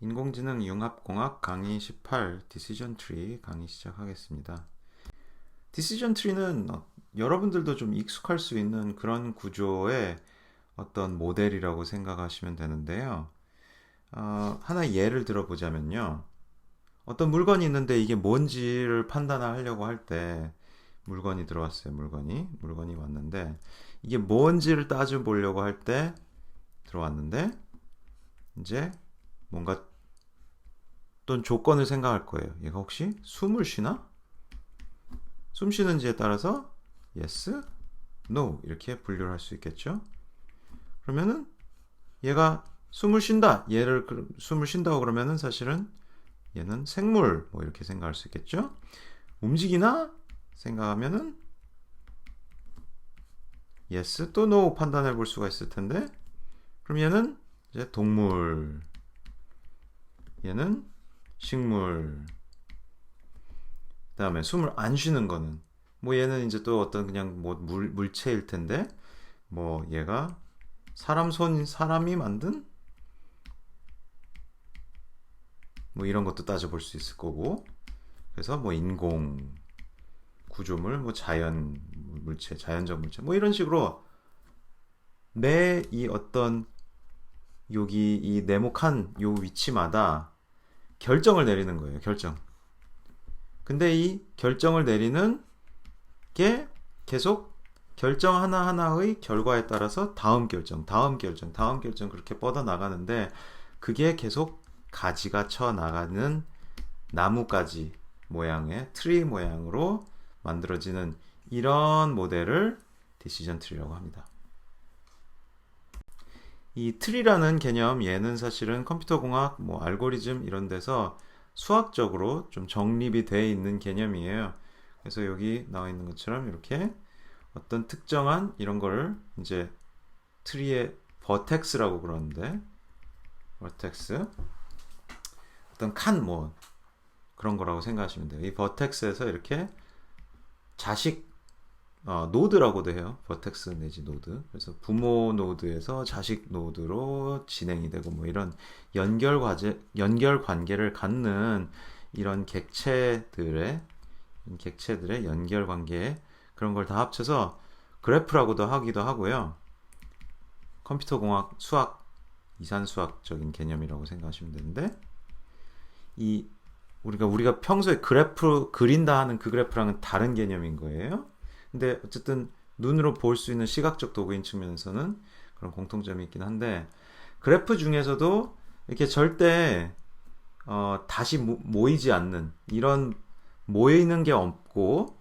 인공지능 융합공학 강의 18 디시전 트리 강의 시작하겠습니다. 디시전 트리는 여러분들도 좀 익숙할 수 있는 그런 구조의 어떤 모델이라고 생각하시면 되는데요. 하나 예를 들어보자면요. 어떤 물건이 있는데 이게 뭔지를 판단하려고 할 때 물건이 들어왔어요. 물건이 왔는데 이게 뭔지를 따져보려고 할 때 들어왔는데 이제 뭔가 어떤 조건을 생각할 거예요. 얘가 혹시 숨을 쉬나? 숨 쉬는지에 따라서 yes, no 이렇게 분류를 할 수 있겠죠. 그러면은 얘가 숨을 쉰다. 얘를 숨을 쉰다고 그러면은 사실은 얘는 생물 뭐 이렇게 생각할 수 있겠죠. 움직이나 생각하면은 yes 또 no 판단해 볼 수가 있을 텐데 그럼 얘는 이제 동물, 얘는 식물, 그 다음에 숨을 안 쉬는 거는 뭐 얘는 이제 또 어떤 그냥 뭐 물체일 텐데 뭐 얘가 사람이 만든 뭐 이런 것도 따져볼 수 있을 거고, 그래서 뭐 인공 구조물, 뭐 자연 물체, 자연적 물체 뭐 이런 식으로 내 이 어떤 여기 이 네모칸 요 위치마다 결정을 내리는 거예요. 결정. 근데 이 결정을 내리는 게 계속 결정 하나하나의 결과에 따라서 다음 결정, 다음 결정, 다음 결정 그렇게 뻗어 나가는데 그게 계속 가지가 쳐 나가는 나뭇가지 모양의 트리 모양으로 만들어지는 이런 모델을 디시전 트리라고 합니다. 이 트리라는 개념, 얘는 사실은 컴퓨터 공학, 뭐 알고리즘 이런 데서 수학적으로 좀 정립이 되어 있는 개념이에요. 그래서 여기 나와 있는 것처럼 이렇게 어떤 특정한 이런 거를 이제 트리의 버텍스라고 그러는데, 버텍스 어떤 칸 뭐 그런 거라고 생각하시면 돼요. 이 버텍스에서 이렇게 자식 노드라고도 해요. 버텍스 내지 노드. 그래서 부모 노드에서 자식 노드로 진행이 되고 뭐 이런 연결 관계를 갖는 이런 객체들의 연결 관계 그런 걸 다 합쳐서 그래프라고도 하기도 하고요. 컴퓨터 공학, 수학, 이산 수학적인 개념이라고 생각하시면 되는데 이 우리가 평소에 그래프 그린다 하는 그 그래프랑은 다른 개념인 거예요. 근데 어쨌든 눈으로 볼 수 있는 시각적 도구인 측면에서는 그런 공통점이 있긴 한데 그래프 중에서도 이렇게 절대 다시 모이지 않는 이런 모이는 게 없고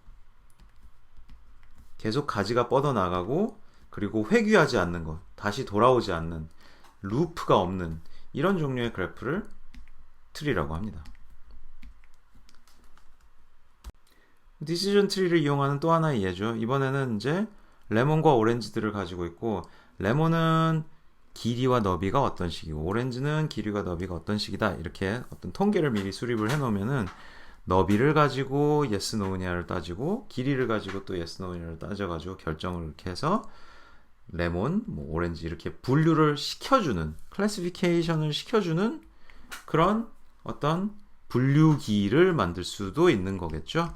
계속 가지가 뻗어 나가고 그리고 회귀하지 않는 것, 다시 돌아오지 않는 루프가 없는 이런 종류의 그래프를 트리라고 합니다. 디시전 트리를 이용하는 또 하나의 예죠. 이번에는 이제 레몬과 오렌지들을 가지고 있고, 레몬은 길이와 너비가 어떤 식이고 오렌지는 길이와 너비가 어떤 식이다 이렇게 어떤 통계를 미리 수립을 해놓으면은 너비를 가지고 yes no냐를 따지고 길이를 가지고 또 yes no냐를 따져가지고 결정을 이렇게 해서 레몬, 뭐 오렌지 이렇게 분류를 시켜주는 클래시피케이션을 시켜주는 그런 어떤 분류기를 만들 수도 있는 거겠죠.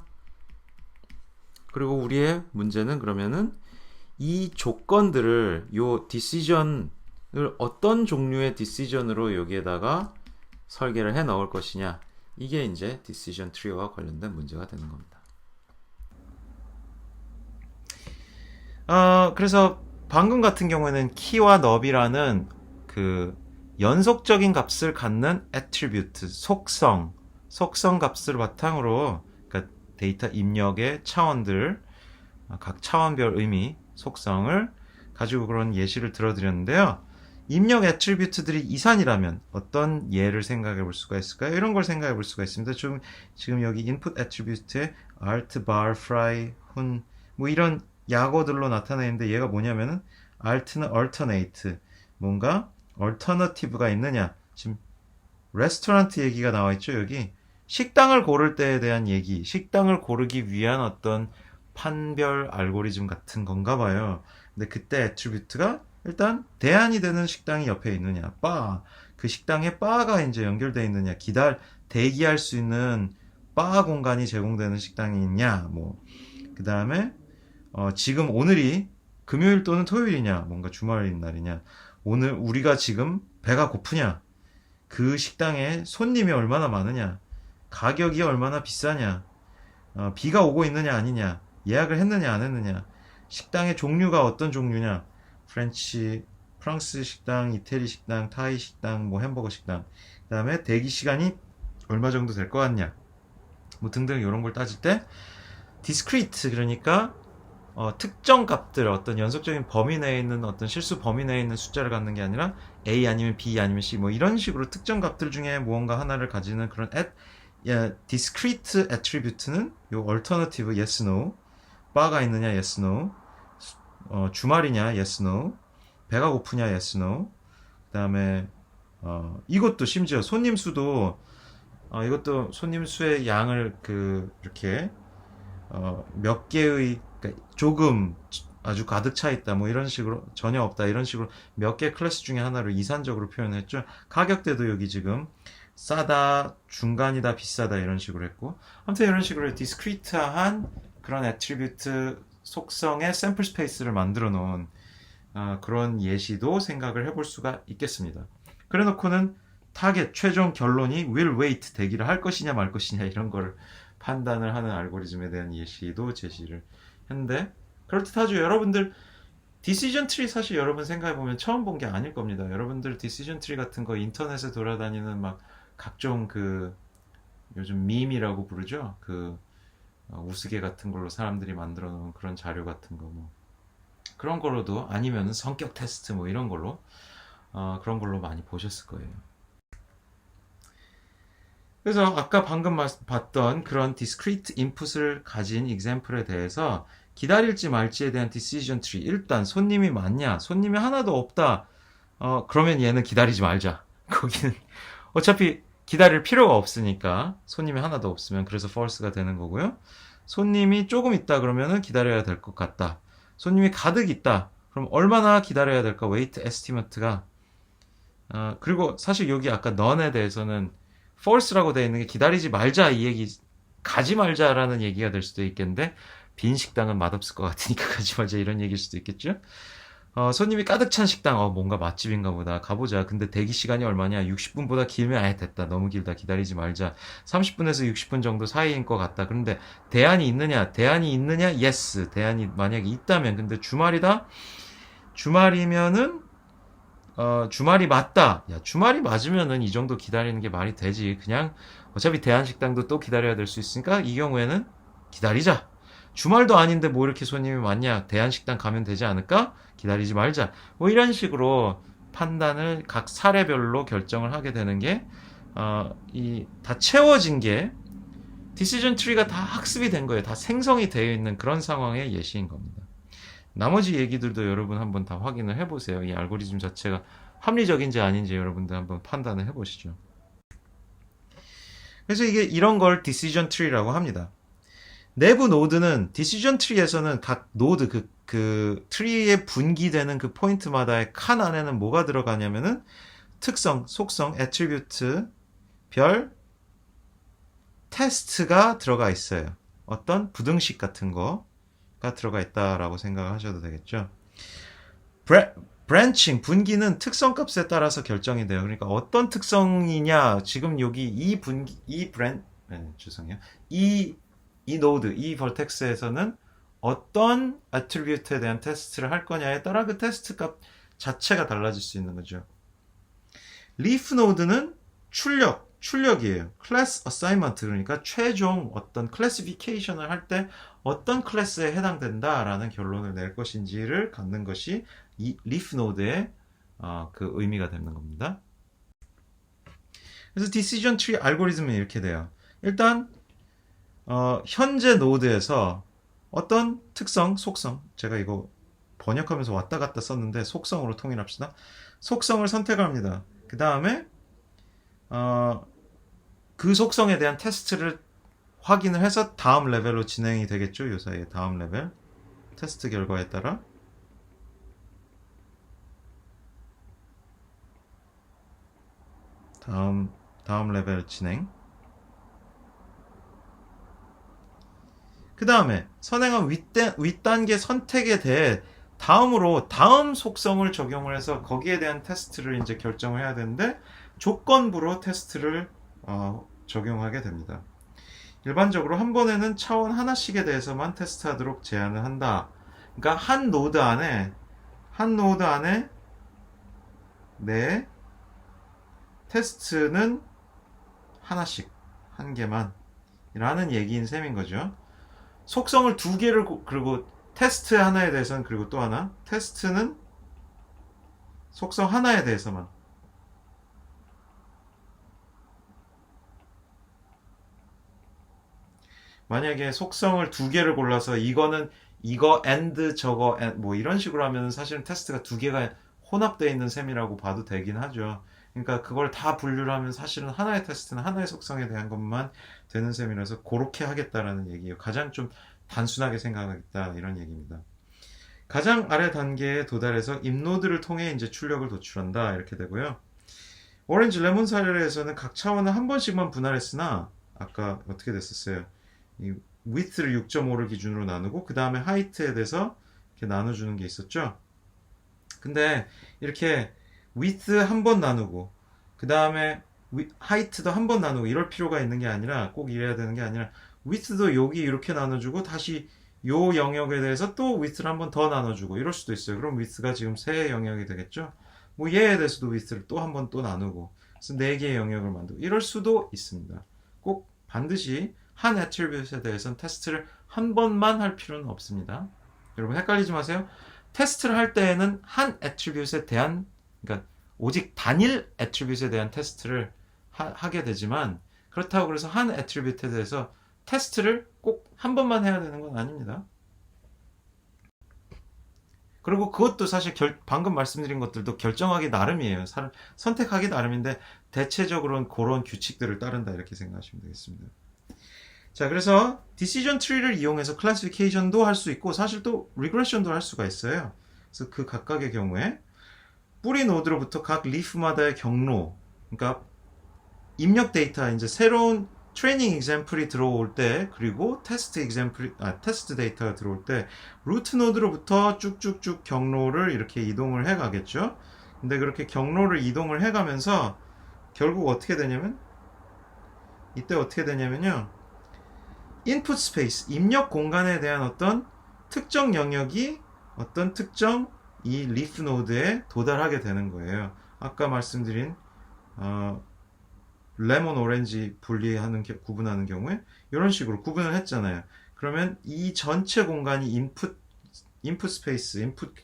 그리고 우리의 문제는 그러면은 이 조건들을 요 디시전을 어떤 종류의 디시전으로 여기에다가 설계를 해 넣을 것이냐 이게 이제 디시전 트리와 관련된 문제가 되는 겁니다. 그래서 방금 같은 경우에는 키와 너비라는 그 연속적인 값을 갖는 attribute 속성 값을 바탕으로 그러니까 데이터 입력의 차원들 각 차원별 의미 속성을 가지고 그런 예시를 들어드렸는데요. 입력 애트리뷰트들이 이산이라면 어떤 예를 생각해 볼 수가 있을까요? 이런 걸 생각해 볼 수가 있습니다. 지금 여기 input 애트리뷰트에 alt, bar, fry, hun 뭐 이런 약어들로 나타나 있는데 얘가 뭐냐면은 alt는 alternate 뭔가 alternative가 있느냐 지금 레스토랑트 얘기가 나와 있죠. 여기 식당을 고를 때에 대한 얘기, 식당을 고르기 위한 어떤 판별 알고리즘 같은 건가 봐요. 근데 그때 애트리뷰트가 일단 대안이 되는 식당이 옆에 있느냐, 바. 그 식당에 바가 이제 연결되어 있느냐, 대기할 수 있는 바 공간이 제공되는 식당이 있냐, 뭐, 그 다음에, 지금 오늘이 금요일 또는 토요일이냐, 뭔가 주말인 날이냐, 오늘 우리가 지금 배가 고프냐, 그 식당에 손님이 얼마나 많으냐, 가격이 얼마나 비싸냐, 비가 오고 있느냐 아니냐, 예약을 했느냐 안 했느냐, 식당의 종류가 어떤 종류냐, 프랑스 식당, 이태리 식당, 타이 식당, 뭐 햄버거 식당, 그 다음에 대기 시간이 얼마 정도 될 것 같냐, 뭐 등등 이런 걸 따질 때 discrete, 그러니까 특정 값들, 어떤 연속적인 범위 내에 있는 어떤 실수 범위 내에 있는 숫자를 갖는 게 아니라 A 아니면 B 아니면 C 뭐 이런 식으로 특정 값들 중에 무언가 하나를 가지는 그런 discrete attribute는 요 alternative yes no, 바가 있느냐 yes no, 주말이냐 yes no, 배가 고프냐 yes no, 그 다음에 이것도 심지어 손님 수도 이것도 손님 수의 양을 이렇게 몇 개의, 그러니까 조금 아주 가득 차 있다 뭐 이런 식으로, 전혀 없다 이런 식으로 몇 개 클래스 중에 하나로 이산적으로 표현했죠. 가격대도 여기 지금 싸다, 중간이다, 비싸다 이런 식으로 했고, 아무튼 이런 식으로 디스크리트한 그런 애트리뷰트 속성의 샘플 스페이스를 만들어 놓은 그런 예시도 생각을 해볼 수가 있겠습니다. 그래 놓고는 타겟, 최종 결론이 will wait, 대기를 할 것이냐 말 것이냐 이런 걸 판단을 하는 알고리즘에 대한 예시도 제시를 했는데, 그렇듯하죠. 여러분들 디시전 트리 사실 여러분 생각해보면 처음 본 게 아닐 겁니다. 여러분들 디시전 트리 같은 거 인터넷에 돌아다니는 막 각종 요즘 밈이라고 부르죠. 우스개 같은 걸로 사람들이 만들어 놓은 그런 자료 같은 거, 뭐 그런 걸로도, 아니면 성격 테스트 뭐 이런 걸로 그런 걸로 많이 보셨을 거예요. 그래서 아까 방금 봤던 그런 discrete input을 가진 example에 대해서 기다릴지 말지에 대한 decision tree, 일단 손님이 많냐, 손님이 하나도 없다, 그러면 얘는 기다리지 말자. 거기는 어차피 기다릴 필요가 없으니까, 손님이 하나도 없으면. 그래서 false가 되는 거고요. 손님이 조금 있다 그러면은 기다려야 될 것 같다. 손님이 가득 있다 그럼 얼마나 기다려야 될까, wait estimate가. 그리고 사실 여기 아까 none에 대해서는 false라고 되어 있는 게 기다리지 말자 이 얘기, 가지 말자라는 얘기가 될 수도 있겠는데, 빈 식당은 맛없을 것 같으니까 가지 말자 이런 얘기일 수도 있겠죠. 손님이 가득 찬 식당, 뭔가 맛집인가 보다, 가보자. 근데 대기 시간이 얼마냐, 60분보다 길면 아예 됐다, 너무 길다, 기다리지 말자. 30분에서 60분 정도 사이인 것 같다. 그런데 대안이 있느냐, yes, 대안이 만약에 있다면. 근데 주말이다, 주말이면은 주말이 맞다. 야, 주말이 맞으면은 이 정도 기다리는 게 말이 되지. 그냥 어차피 대한식당도 또 기다려야 될 수 있으니까 이 경우에는 기다리자. 주말도 아닌데 뭐 이렇게 손님이 많냐, 대한식당 가면 되지 않을까? 기다리지 말자. 뭐 이런 식으로 판단을 각 사례별로 결정을 하게 되는 게, 다 채워진 게 디시전 트리가 다 학습이 된 거예요. 다 생성이 되어 있는 그런 상황의 예시인 겁니다. 나머지 얘기들도 여러분 한번 다 확인을 해보세요. 이 알고리즘 자체가 합리적인지 아닌지 여러분들 한번 판단을 해보시죠. 그래서 이런 걸 디시전 트리라고 합니다. 내부 노드는 디시전 트리에서는 각 노드, 그 트리에 분기되는 그 포인트마다의 칸 안에는 뭐가 들어가냐면은 특성, 속성, 애트리뷰트 별 테스트가 들어가 있어요. 어떤 부등식 같은 거가 들어가 있다라고 생각하셔도 되겠죠. 브랜칭, 분기는 특성값에 따라서 결정이 돼요. 그러니까 어떤 특성이냐, 지금 여기 죄송해요. 이 노드, 이 벌텍스에서는 어떤 애트리뷰트에 대한 테스트를 할 거냐에 따라 그 테스트 값 자체가 달라질 수 있는 거죠. 리프 노드는 출력이에요. 클래스 어사이먼트, 그러니까 최종 어떤 클래시피케이션을 할 때 어떤 클래스에 해당된다라는 결론을 낼 것인지를 갖는 것이 이 리프 노드의 그 의미가 되는 겁니다. 그래서 디시전 트리 알고리즘은 이렇게 돼요. 일단 현재 노드에서 어떤 특성, 속성, 제가 이거 번역하면서 왔다 갔다 썼는데 속성으로 통일합시다. 속성을 선택합니다. 그 다음에 그 속성에 대한 테스트를 확인을 해서 다음 레벨로 진행이 되겠죠. 이 사이에 다음 레벨 테스트 결과에 따라. 다음 레벨 진행. 그 다음에 선행한 윗단계 선택에 대해 다음으로 다음 속성을 적용을 해서 거기에 대한 테스트를 이제 결정을 해야 되는데 조건부로 테스트를 적용하게 됩니다. 일반적으로 한 번에는 차원 하나씩에 대해서만 테스트하도록 제한을 한다. 그러니까 한 노드 안에 내 테스트는 하나씩, 한 개만 라는 얘기인 셈인 거죠. 속성을 두 개를 그리고 테스트 하나에 대해서는 그리고 또 하나 테스트는 속성 하나에 대해서만 만약에 속성을 두 개를 골라서 이거는 이거 and 저거 and 뭐 이런 식으로 하면 사실은 테스트가 두 개가 혼합되어 있는 셈이라고 봐도 되긴 하죠. 그러니까 그걸 다 분류를 하면 사실은 하나의 테스트는 하나의 속성에 대한 것만 되는 셈이라서 그렇게 하겠다라는 얘기예요. 가장 좀 단순하게 생각하겠다 이런 얘기입니다. 가장 아래 단계에 도달해서 입노드를 통해 이제 출력을 도출한다 이렇게 되고요. 오렌지 레몬 사례에서는 각 차원을 한 번씩만 분할했으나 아까 어떻게 됐었어요? 이 width를 6.5를 기준으로 나누고 그 다음에 height에 대해서 이렇게 나눠주는 게 있었죠. 근데 이렇게 width 한 번 나누고 그 다음에 height도 한 번 나누고 이럴 필요가 있는 게 아니라 꼭 이래야 되는 게 아니라 width도 여기 이렇게 나눠주고 다시 요 영역에 대해서 또 width를 한 번 더 나눠주고 이럴 수도 있어요. 그럼 width가 지금 세 영역이 되겠죠. 뭐 얘에 대해서도 width를 또 한 번 또 나누고 그래서 네 개의 영역을 만들고 이럴 수도 있습니다. 꼭 반드시 한 attribute에 대해서는 테스트를 한 번만 할 필요는 없습니다. 여러분 헷갈리지 마세요. 테스트를 할 때에는 한 attribute에 대한 그러니까 오직 단일 attribute에 대한 테스트를 하게 되지만 그렇다고 그래서 한 attribute에 대해서 테스트를 꼭 한 번만 해야 되는 건 아닙니다. 그리고 그것도 사실 방금 말씀드린 것들도 결정하기 나름이에요. 선택하기 나름인데 대체적으로는 그런 규칙들을 따른다 이렇게 생각하시면 되겠습니다. 자, 그래서 디시전 트리를 이용해서 클래시피케이션도 할 수 있고 사실 또 리그레션도 할 수가 있어요. 그래서 그 각각의 경우에 뿌리 노드로부터 각 리프마다의 경로, 그러니까 입력 데이터 이제 새로운 트레이닝 example이 들어올 때 그리고 테스트 데이터가 들어올 때 루트 노드로부터 쭉쭉쭉 경로를 이렇게 이동을 해 가겠죠. 근데 그렇게 경로를 이동을 해 가면서 결국 어떻게 되냐면 이때 어떻게 되냐면요. 인풋 스페이스, 입력 공간에 대한 어떤 특정 영역이 어떤 특정 이 리프 노드에 도달하게 되는 거예요. 아까 말씀드린 레몬, 오렌지 분리하는 구분하는 경우에 이런 식으로 구분을 했잖아요. 그러면 이 전체 공간이 인풋 스페이스, 인풋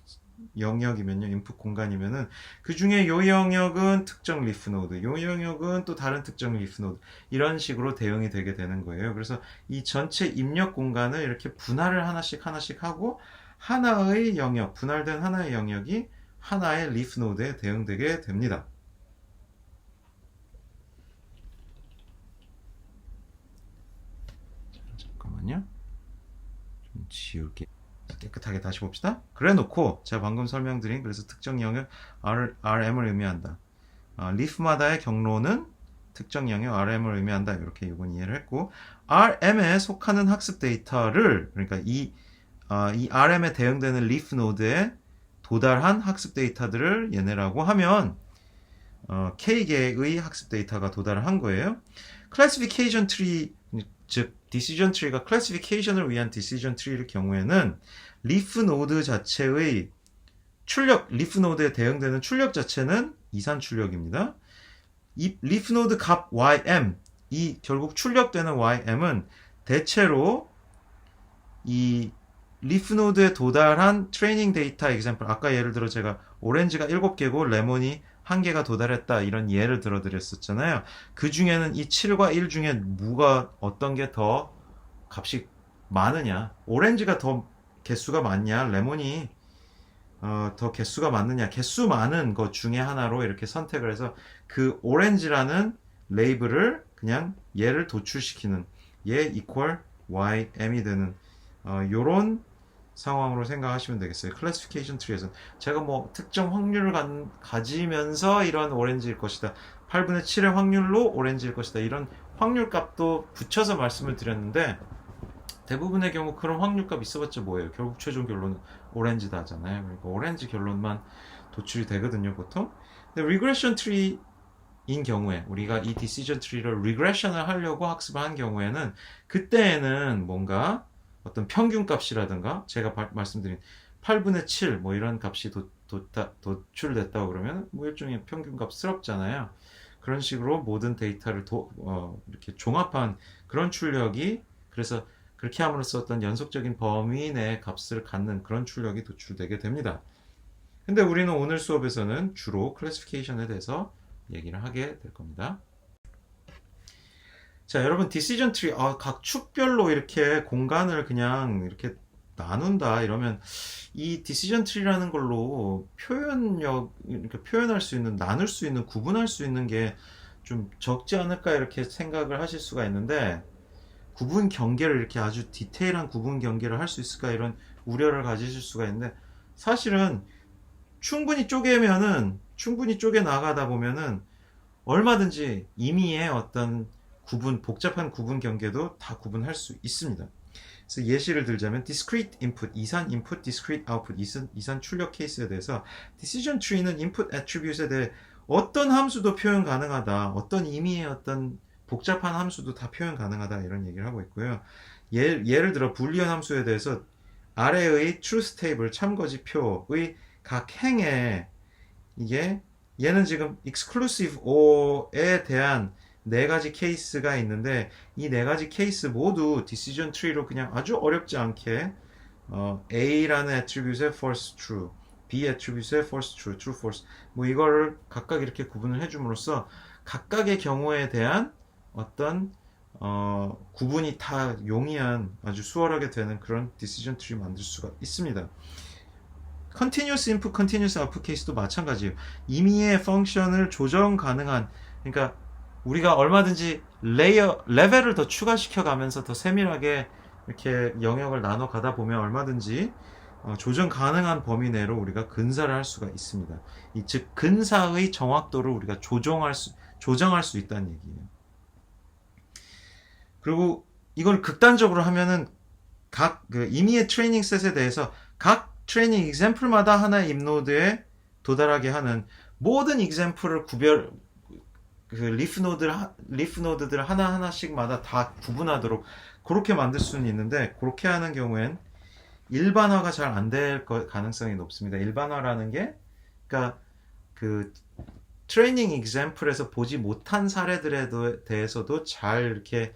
영역이면요, 인풋 공간이면은 그 중에 요 영역은 특정 리프 노드, 요 영역은 또 다른 특정 리프 노드 이런 식으로 대응이 되게 되는 거예요. 그래서 이 전체 입력 공간을 이렇게 분할을 하나씩 하고 하나의 영역, 분할된 하나의 영역이 하나의 리프 노드에 대응되게 됩니다. 잠깐만요. 좀 지울게. 깨끗하게 다시 봅시다. 그래 놓고 제가 방금 설명드린 그래서 특정 영역 RM을 의미한다. 리프마다의 경로는 특정 영역 RM을 의미한다. 이렇게 이건 이해를 했고 RM에 속하는 학습 데이터를 그러니까 이 RM에 대응되는 리프 노드에 도달한 학습 데이터들을 얘네라고 하면 K개의 학습 데이터가 도달을 한 거예요. 클래시피케이션 트리 즉 디시전 트리가 클래시피케이션을 위한 디시전 트리일 경우에는 리프 노드 자체의 리프 노드에 대응되는 출력 자체는 이산 출력입니다. 이 리프 노드 값 ym, 이 결국 출력되는 ym은 대체로 이 리프 노드에 도달한 트레이닝 데이터 example, 아까 예를 들어 제가 오렌지가 7개고 레몬이 1개가 도달했다 이런 예를 들어 드렸었잖아요. 그 중에는 이 7과 1 중에 어떤 게 더 값이 많으냐, 오렌지가 더 개수가 많냐, 레몬이 더 개수가 많느냐, 개수 많은 것 중에 하나로 이렇게 선택을 해서 그 오렌지라는 레이블을 그냥 얘를 도출시키는 얘 equal ym이 되는 요런 상황으로 생각하시면 되겠어요. 클래시피케이션 트리에서 제가 뭐 특정 확률을 가지면서 이런 오렌지일 것이다, 8분의 7의 확률로 오렌지일 것이다. 이런 확률 값도 붙여서 말씀을 드렸는데 대부분의 경우 그런 확률 값 있어봤자 뭐예요? 결국 최종 결론은 오렌지다 하잖아요. 그러니까 오렌지 결론만 도출이 되거든요, 보통. 근데 리그레션 트리인 경우에 우리가 이 디시전 트리를 리그레션을 하려고 학습을 한 경우에는 그때에는 뭔가 어떤 평균 값이라든가 제가 말씀드린 8분의 7 뭐 이런 값이 도출됐다고 그러면 뭐 일종의 평균 값스럽잖아요. 그런 식으로 모든 데이터를 이렇게 종합한 그런 출력이 그래서 그렇게 함으로써 어떤 연속적인 범위 내 값을 갖는 그런 출력이 도출되게 됩니다. 근데 우리는 오늘 수업에서는 주로 클래시피케이션에 대해서 얘기를 하게 될 겁니다. 자, 여러분 디시전 트리 각 축별로 이렇게 공간을 그냥 이렇게 나눈다 이러면 이 디시전 트리라는 걸로 이렇게 표현할 수 있는, 나눌 수 있는, 구분할 수 있는 게 좀 적지 않을까 이렇게 생각을 하실 수가 있는데 구분 경계를 이렇게 아주 디테일한 구분 경계를 할 수 있을까 이런 우려를 가지실 수가 있는데 사실은 충분히 쪼개 나가다 보면은 얼마든지 임의의 어떤 복잡한 구분 경계도 다 구분할 수 있습니다. 그래서 예시를 들자면 discrete input, 이산 input, discrete output, 이산 출력 케이스에 대해서 decision tree는 input attribute에 대해 어떤 함수도 표현 가능하다, 어떤 의미의 어떤 복잡한 함수도 다 표현 가능하다 이런 얘기를 하고 있고요. 예를 들어 불리언 함수에 대해서 아래의 truth table 참거지표의 각 행에 얘는 지금 exclusive or에 대한 네 가지 케이스가 있는데 이 네 가지 케이스 모두 decision tree로 그냥 아주 어렵지 않게 A라는 attribute의 false true, B attribute의 false true, true false 뭐 이거를 각각 이렇게 구분을 해줌으로써 각각의 경우에 대한 어떤 구분이 다 용이한 아주 수월하게 되는 그런 decision tree 만들 수가 있습니다. continuous input, continuous output 케이스도 마찬가지예요. 임의의 펑션을 조정 가능한 그러니까 우리가 얼마든지 레벨을 더 추가시켜 가면서 더 세밀하게 이렇게 영역을 나눠 가다 보면 얼마든지 조정 가능한 범위 내로 우리가 근사를 할 수가 있습니다. 즉 근사의 정확도를 우리가 조정할 수 있다는 얘기예요. 그리고 이걸 극단적으로 하면은 각 임의의 트레이닝 셋에 대해서 각 트레이닝 example마다 하나의 입노드에 도달하게 하는 모든 example을 리프 노드들 하나하나씩마다 다 구분하도록 그렇게 만들 수는 있는데 그렇게 하는 경우엔 일반화가 잘 안 될 가능성이 높습니다. 일반화라는 게 그러니까 그 트레이닝 example에서 보지 못한 사례들에 대해서도 잘 이렇게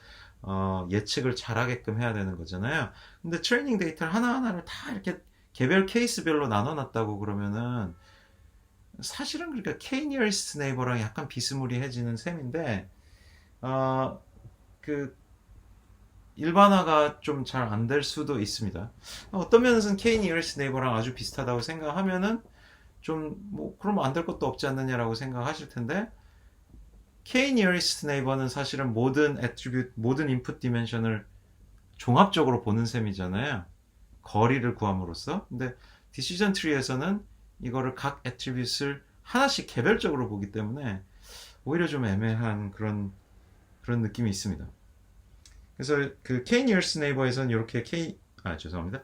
예측을 잘하게끔 해야 되는 거잖아요. 근데 트레이닝 데이터를 하나하나를 다 이렇게 개별 케이스별로 나눠놨다고 그러면은 사실은 그러니까 K-nearest neighbor랑 약간 비스무리해지는 셈인데 그 일반화가 좀 잘 안 될 수도 있습니다. 어떤 면에서는 K-nearest neighbor랑 아주 비슷하다고 생각하면은 좀 뭐 그러면 안 될 것도 없지 않느냐라고 생각하실 텐데 K-nearest neighbor는 사실은 모든 attribute, 모든 input dimension을 종합적으로 보는 셈이잖아요. 거리를 구함으로써. 근데 decision tree에서는 이거를 각 attribute을 하나씩 개별적으로 보기 때문에 오히려 좀 애매한 그런 느낌이 있습니다. 그래서 그 K-nearest neighbor에서는 이렇게 죄송합니다.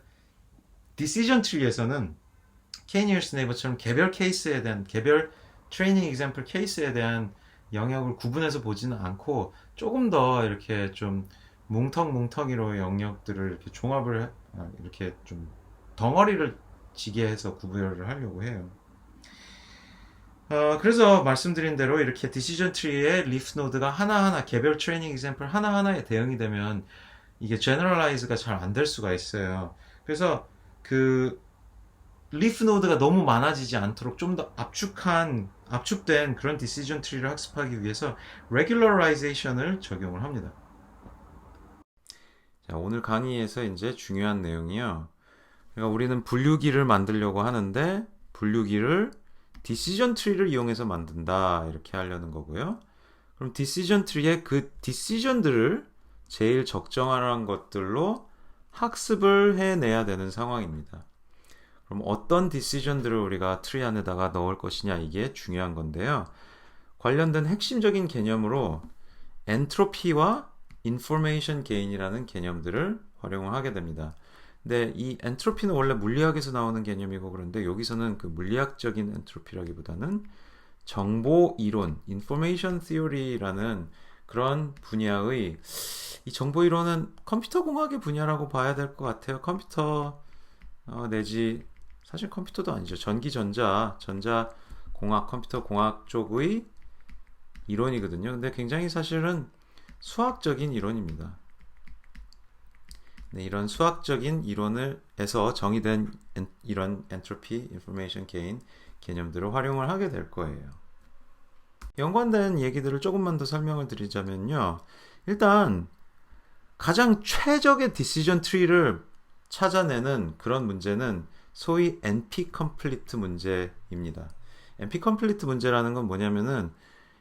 decision tree에서는 K-nearest neighbor처럼 개별 케이스에 대한 개별 트레이닝 example 케이스에 대한 영역을 구분해서 보지는 않고 조금 더 이렇게 좀 뭉텅뭉텅이로 영역들을 이렇게 종합을 이렇게 좀 덩어리를 지게 해서 구별을 하려고 해요. 그래서 말씀드린 대로 이렇게 decision tree의 leaf node가 하나하나 개별 트레이닝 example 하나하나에 대응이 되면 이게 generalize가 잘 안 될 수가 있어요. 그래서 그 leaf node가 너무 많아지지 않도록 좀 더 압축된 그런 decision tree를 학습하기 위해서 regularization을 적용을 합니다. 자, 오늘 강의에서 이제 중요한 내용이요. 그러니까 우리는 분류기를 만들려고 하는데 분류기를 decision tree를 이용해서 만든다 이렇게 하려는 거고요. 그럼 decision tree의 그 decision들을 제일 적정한 것들로 학습을 해내야 되는 상황입니다. 그럼 어떤 decision들을 우리가 트리 안에다가 넣을 것이냐 이게 중요한 건데요. 관련된 핵심적인 개념으로 엔트로피와 인포메이션 게인이라는 개념들을 활용을 하게 됩니다. 근데 이 엔트로피는 원래 물리학에서 나오는 개념이고 그런데 여기서는 그 물리학적인 엔트로피라기보다는 정보 이론, 인포메이션 티어리라는 그런 분야의 이 정보 이론은 컴퓨터 공학의 분야라고 봐야 될 것 같아요. 컴퓨터 내지 사실 컴퓨터도 아니죠. 전자 공학, 컴퓨터 공학 쪽의 이론이거든요. 근데 굉장히 사실은 수학적인 이론입니다. 네, 이런 수학적인 이론에서 정의된 이런 엔트로피, 인포메이션 게인 개념들을 활용을 하게 될 거예요. 연관된 얘기들을 조금만 더 설명을 드리자면요. 일단 가장 최적의 디시전 트리를 찾아내는 그런 문제는 소위 NP 컴플리트 문제입니다. NP 컴플리트 문제라는 건 뭐냐면은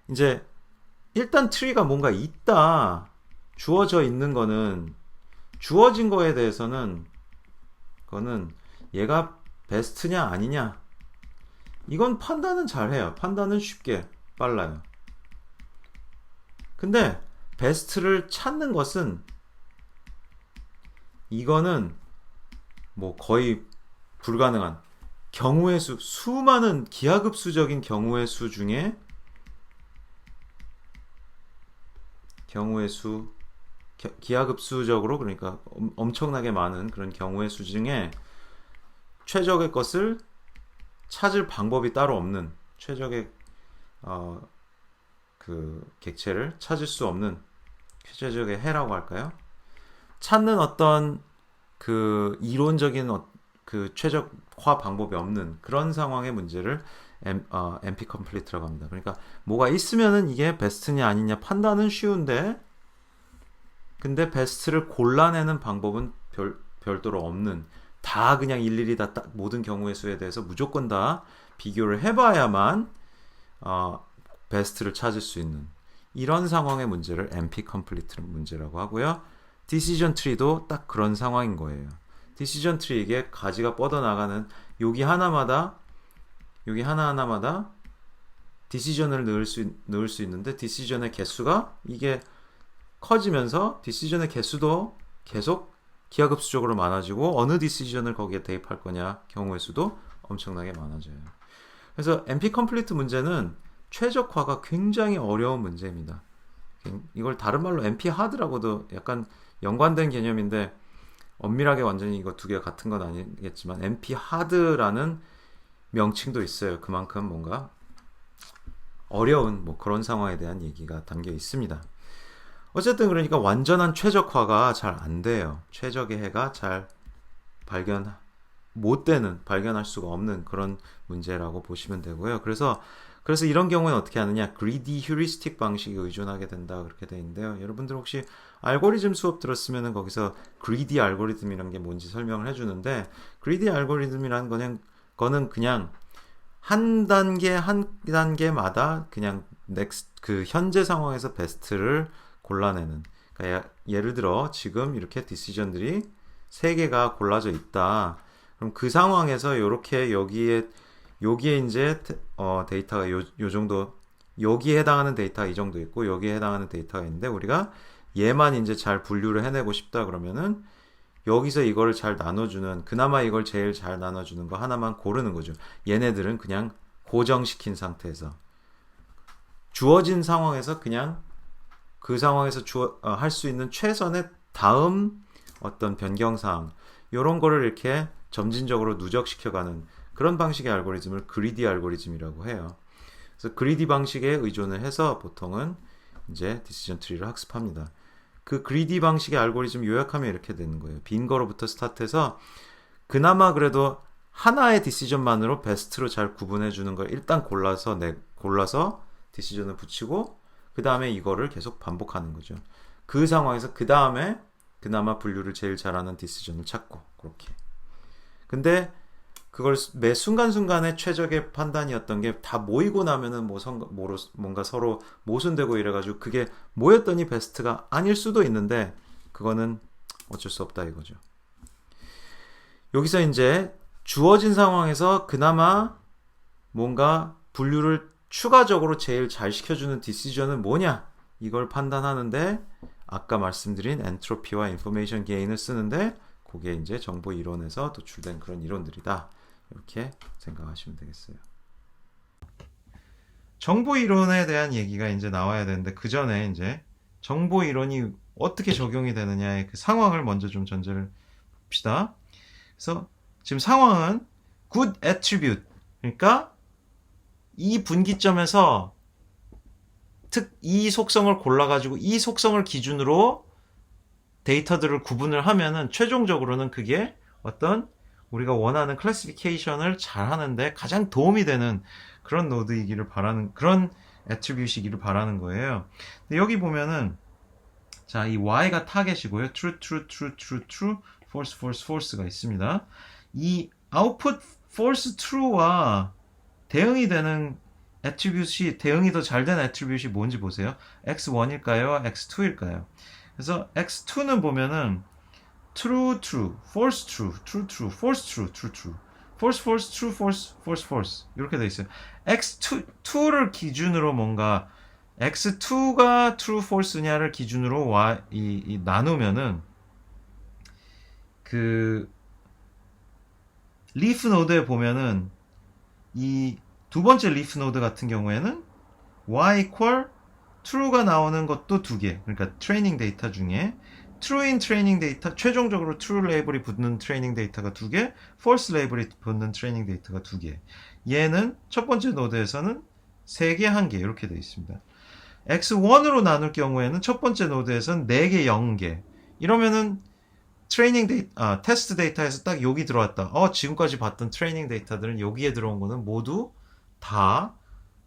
이제 일단 트리가 뭔가 있다. 주어져 있는 거는 주어진 거에 대해서는 그거는 얘가 베스트냐 아니냐 이건 판단은 잘해요. 판단은 쉽게 빨라요. 근데 베스트를 찾는 것은 이거는 뭐 거의 불가능한 경우의 수, 수많은 기하급수적인 경우의 수 중에 경우의 수 기하급수적으로 그러니까 엄청나게 많은 그런 경우의 수 중에 최적의 것을 찾을 방법이 따로 없는 최적의 그 객체를 찾을 수 없는 최적의 해라고 할까요? 찾는 어떤 그 이론적인 그 최적화 방법이 없는 그런 상황의 문제를 NP 컴플리트라고 합니다. 그러니까 뭐가 있으면은 이게 베스트냐 아니냐 판단은 쉬운데 근데 베스트를 골라내는 방법은 별도로 없는 다 그냥 일일이 다 모든 경우의 수에 대해서 무조건 다 비교를 해봐야만 베스트를 찾을 수 있는 이런 상황의 문제를 NP 컴플리트 문제라고 하고요. 디시전 트리도 딱 그런 상황인 거예요. 디시전 트리에게 가지가 뻗어나가는 여기 하나마다 디시전을 넣을 수 있는데 디시전의 개수가 이게 커지면서 디시전의 개수도 계속 기하급수적으로 많아지고 어느 디시전을 거기에 대입할 거냐 경우의 수도 엄청나게 많아져요. 그래서 NP 컴플리트 문제는 최적화가 굉장히 어려운 문제입니다. 이걸 다른 말로 NP 하드라고도 약간 연관된 개념인데 엄밀하게 완전히 이거 두 개가 같은 건 아니겠지만 NP 하드라는 명칭도 있어요. 그만큼 뭔가 어려운 뭐 그런 상황에 대한 얘기가 담겨 있습니다. 어쨌든 그러니까 완전한 최적화가 잘 안 돼요. 최적의 해가 잘 발견할 수가 없는 그런 문제라고 보시면 되고요. 그래서 이런 경우는 어떻게 하느냐? greedy heuristic 방식에 의존하게 된다 그렇게 돼 있는데요. 여러분들 혹시 알고리즘 수업 들었으면 거기서 greedy 알고리즘이라는 게 뭔지 설명을 해주는데 greedy 알고리즘이라는 거는 그냥 한 단계마다 그냥 그 현재 상황에서 베스트를 골라내는. 그러니까 예를 들어 지금 이렇게 디시전들이 3개가 골라져 있다. 그럼 그 상황에서 이렇게 여기에 이제 데이터가 요 정도 여기에 해당하는 데이터가 이 정도 있고 여기에 해당하는 데이터가 있는데 우리가 얘만 이제 잘 분류를 해내고 싶다 그러면은 여기서 이거를 잘 나눠주는 그나마 이걸 제일 잘 나눠주는 거 하나만 고르는 거죠. 얘네들은 그냥 고정시킨 상태에서 주어진 상황에서 그냥 그 상황에서 할 수 있는 최선의 다음 어떤 변경사항 이런 거를 이렇게 점진적으로 누적시켜가는 그런 방식의 알고리즘을 그리디 알고리즘이라고 해요. 그래서 그리디 방식에 의존을 해서 보통은 이제 디시전 트리를 학습합니다. 그 그리디 방식의 알고리즘 요약하면 이렇게 되는 거예요. 빈 거로부터 스타트해서 그나마 그래도 하나의 디시전만으로 베스트로 잘 구분해 주는 걸 일단 골라서 디시전을 붙이고 그 다음에 이거를 계속 반복하는 거죠. 그 상황에서 그 다음에 그나마 분류를 제일 잘하는 디시전을 찾고 그렇게. 근데 그걸 매 순간순간의 최적의 판단이었던 게 다 모이고 나면은 뭔가 서로 모순되고 이래가지고 그게 모였더니 베스트가 아닐 수도 있는데 그거는 어쩔 수 없다 이거죠. 여기서 이제 주어진 상황에서 그나마 뭔가 분류를 추가적으로 제일 잘 시켜주는 디시전은 뭐냐? 이걸 판단하는데 아까 말씀드린 엔트로피와 인포메이션 게인을 쓰는데 그게 이제 정보 이론에서 도출된 그런 이론들이다. 이렇게 생각하시면 되겠어요. 정보 이론에 대한 얘기가 이제 나와야 되는데 그 전에 이제 정보 이론이 어떻게 적용이 되느냐의 그 상황을 먼저 좀 전제를 봅시다. 그래서 지금 상황은 good attribute, 그러니까 이 분기점에서 이 속성을 골라가지고 이 속성을 기준으로 데이터들을 구분을 하면은 최종적으로는 그게 어떤 우리가 원하는 클래시피케이션을 잘 하는데 가장 도움이 되는 그런 노드이기를 바라는, 그런 애트리뷰시기를 바라는 거예요. 근데 여기 보면은 자, 이 y가 타겟이고요. true, true, true, true, true, false, false, false가 있습니다. 이 output false, true와 대응이 되는 애트리뷰시, 대응이 더 잘 되는 애트리뷰시 뭔지 보세요. x1일까요? x2일까요? 그래서 x2는 보면은 true, true, false, true, true, true, false, true, true, true, false, false, true, false, false, false 이렇게 돼 있어요. x2를 기준으로 뭔가 x2가 true, false냐를 기준으로 나누면은 그 리프 노드에 보면은 이 두 번째 리프 노드 같은 경우에는 y equal true가 나오는 것도 두 개. 그러니까 트레이닝 데이터 중에 true in 트레이닝 데이터, 최종적으로 true 레이블이 붙는 트레이닝 데이터가 두 개, false 레이블이 붙는 트레이닝 데이터가 두 개. 얘는 첫 번째 노드에서는 3개, 1개 이렇게 되어 있습니다. x1으로 나눌 경우에는 첫 번째 노드에서는 4개, 0개. 이러면은 트레이닝 데이터, 테스트 데이터에서 딱 여기 들어왔다. 지금까지 봤던 트레이닝 데이터들은 여기에 들어온 거는 모두 다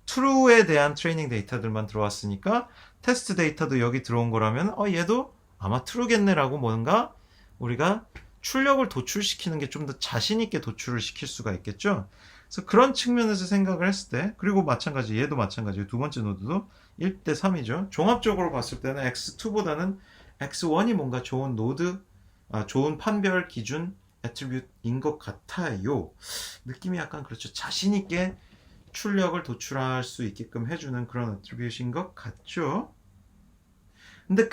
true에 대한 트레이닝 데이터들만 들어왔으니까 테스트 데이터도 여기 들어온 거라면 얘도 아마 true겠네라고 뭔가 우리가 출력을 도출시키는 게 좀 더 자신 있게 도출을 시킬 수가 있겠죠. 그래서 그런 측면에서 생각을 했을 때, 그리고 마찬가지 얘도 마찬가지고 두 번째 노드도 1대 3이죠. 종합적으로 봤을 때는 x2보다는 x1이 뭔가 좋은 좋은 판별 기준 애트리뷰트인 것 같아요. 느낌이 약간 그렇죠. 자신 있게 출력을 도출할 수 있게끔 해주는 그런 애트리뷰트인 것 같죠. 근데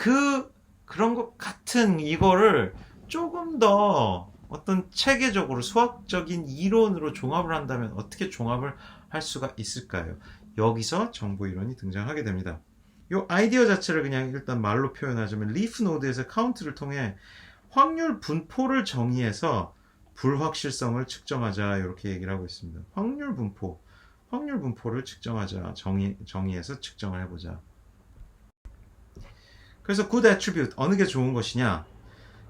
그런 것 같은 이거를 조금 더 어떤 체계적으로 수학적인 이론으로 종합을 한다면 어떻게 종합을 할 수가 있을까요? 여기서 정보 이론이 등장하게 됩니다. 이 아이디어 자체를 그냥 일단 말로 표현하자면 리프 노드에서 카운트를 통해 확률 분포를 정의해서 불확실성을 측정하자 이렇게 얘기를 하고 있습니다. 확률 분포를 측정하자. 정의해서 측정을 해보자. 그래서 good attribute, 어느 게 좋은 것이냐?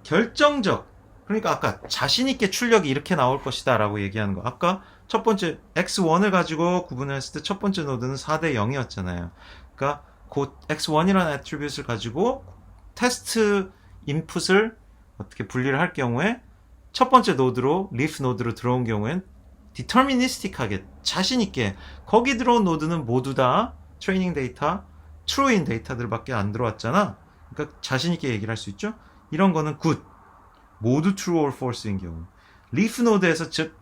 결정적, 그러니까 아까 자신있게 출력이 이렇게 나올 것이다 라고 얘기하는 거. 아까 첫 번째 x1을 가지고 구분했을 때 첫 번째 노드는 4대 0이었잖아요. 그러니까 그 x1이라는 attribute을 가지고 테스트 인풋을 어떻게 분리를 할 경우에 첫 번째 노드로, 리프 노드로 들어온 경우엔 디터미니스틱하게 자신있게 거기 들어온 노드는 모두 다 트레이닝 데이터, true인 데이터들밖에 안 들어왔잖아. 그러니까 자신있게 얘기를 할 수 있죠. 이런 거는 good, 모두 true or false인 경우. 리프 노드에서 즉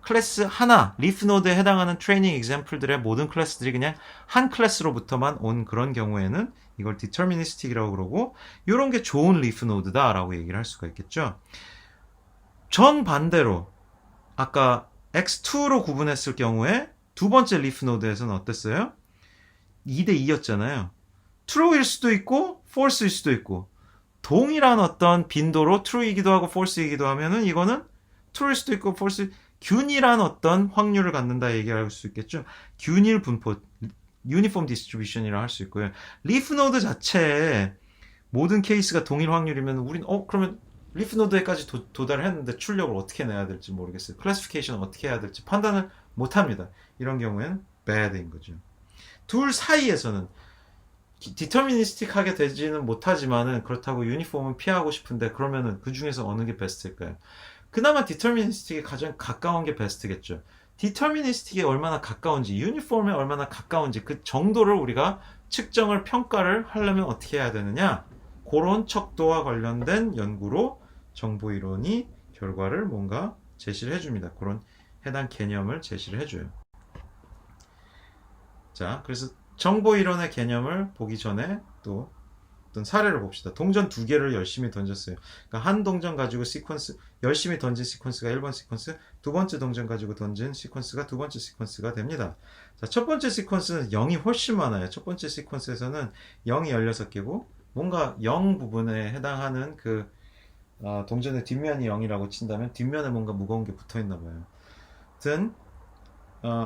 클래스 하나, 리프 노드에 해당하는 트레이닝 example들의 모든 클래스들이 그냥 한 클래스로부터만 온 그런 경우에는 이걸 deterministic이라고 그러고, 이런 게 좋은 리프 노드다 라고 얘기를 할 수가 있겠죠. 정반대로 아까 x2로 구분했을 경우에 두 번째 리프 노드에서는 어땠어요? 2대 2였잖아요. true일 수도 있고 false일 수도 있고, 동일한 어떤 빈도로 true이기도 하고 false이기도 하면은 이거는 true일 수도 있고 false, 균일한 어떤 확률을 갖는다 얘기할 수 있겠죠. 균일 분포, uniform distribution이라고 할 수 있고요. 리프 노드 자체에 모든 케이스가 동일 확률이면 우린 그러면 리프 노드에까지 도달을 했는데 출력을 어떻게 내야 될지 모르겠어요. 클래시피케이션을 어떻게 해야 될지 판단을 못합니다. 이런 경우에는 bad인 거죠. 둘 사이에서는 디터미니스틱하게 되지는 못하지만은 그렇다고 유니폼은 피하고 싶은데, 그러면은 그 중에서 어느 게 베스트일까요? 그나마 디터미니스틱에 가장 가까운 게 베스트겠죠. 디터미니스틱에 얼마나 가까운지, 유니폼에 얼마나 가까운지 그 정도를 우리가 측정을, 평가를 하려면 어떻게 해야 되느냐? 그런 척도와 관련된 연구로 정보 이론이 결과를 뭔가 제시를 해줍니다. 그런 해당 개념을 제시를 해줘요. 자, 그래서 정보 이론의 개념을 보기 전에 또 어떤 사례를 봅시다. 동전 두 개를 열심히 던졌어요. 그러니까 한 동전 가지고 시퀀스, 열심히 던진 시퀀스가 1번 시퀀스, 두 번째 동전 가지고 던진 시퀀스가 두 번째 시퀀스가 됩니다. 자, 첫 번째 시퀀스는 0이 훨씬 많아요. 첫 번째 시퀀스에서는 0이 16개고, 뭔가 0 부분에 해당하는 그, 동전의 뒷면이 0이라고 친다면 뒷면에 뭔가 무거운 게 붙어 있나 봐요. 든,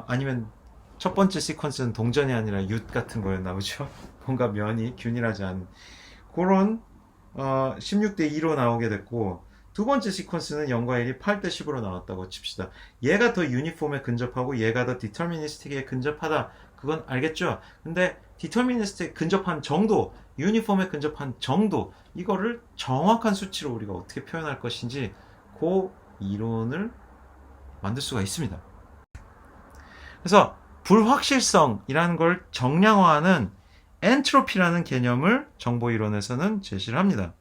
아니면 첫 번째 시퀀스는 동전이 아니라 윷 같은 거였나 보죠. 뭔가 면이 균일하지 않은 그런 16대 2로 나오게 됐고, 두 번째 시퀀스는 0과 1이 8대 10으로 나왔다고 칩시다. 얘가 더 유니폼에 근접하고 얘가 더 디터미니스틱에 근접하다. 그건 알겠죠? 근데 디터미니스틱에 근접한 정도, 유니폼에 근접한 정도, 이거를 정확한 수치로 우리가 어떻게 표현할 것인지 그 이론을 만들 수가 있습니다. 그래서 불확실성이라는 걸 정량화하는 엔트로피라는 개념을 정보이론에서는 제시를 합니다.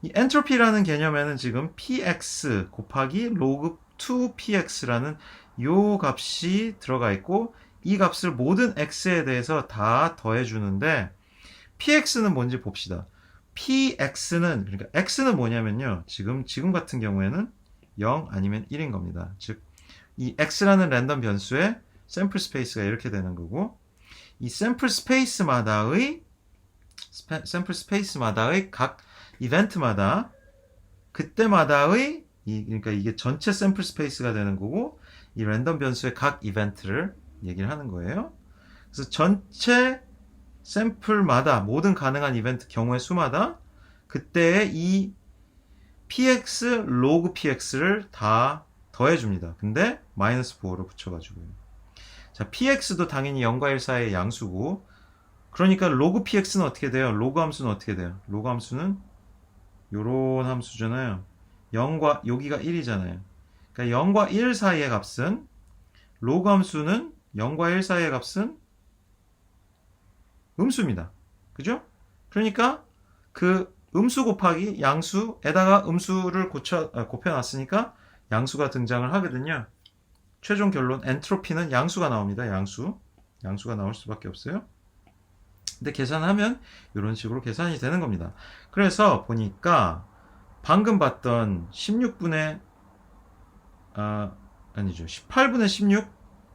이 엔트로피라는 개념에는 지금 px 곱하기 log 2px라는 요 값이 들어가 있고, 이 값을 모든 x에 대해서 다 더해주는데, px는 뭔지 봅시다. px는, 그러니까 x는 뭐냐면요, 지금 같은 경우에는 0 아니면 1인 겁니다. 즉, 이 x라는 랜덤 변수의 샘플 스페이스가 이렇게 되는 거고, 이 샘플 스페이스마다의 각 이벤트마다 그때마다의 그러니까 이게 전체 샘플 스페이스가 되는 거고, 이 랜덤 변수의 각 이벤트를 얘기를 하는 거예요. 그래서 전체 샘플마다 모든 가능한 이벤트 경우의 수마다 그때의 이 px log px를 다 더해줍니다. 근데 마이너스 4로 붙여가지고요. 자, px도 당연히 0과 1 사이의 양수고, 그러니까 log px는 어떻게 돼요? 로그 함수는 어떻게 돼요? 로그 함수는 요런 함수잖아요. 0과 여기가 1이잖아요. 그러니까 0과 1 사이의 값은, 로그 함수는 0과 1 사이의 값은 음수입니다. 그죠? 그러니까 그 음수 곱하기 양수에다가 음수를 곱해놨으니까 양수가 등장을 하거든요. 최종 결론 엔트로피는 양수가 나옵니다. 양수가 나올 수밖에 없어요. 근데 계산하면 이런 식으로 계산이 되는 겁니다. 그래서 보니까 방금 봤던 16분의 아니죠, 18분의 16,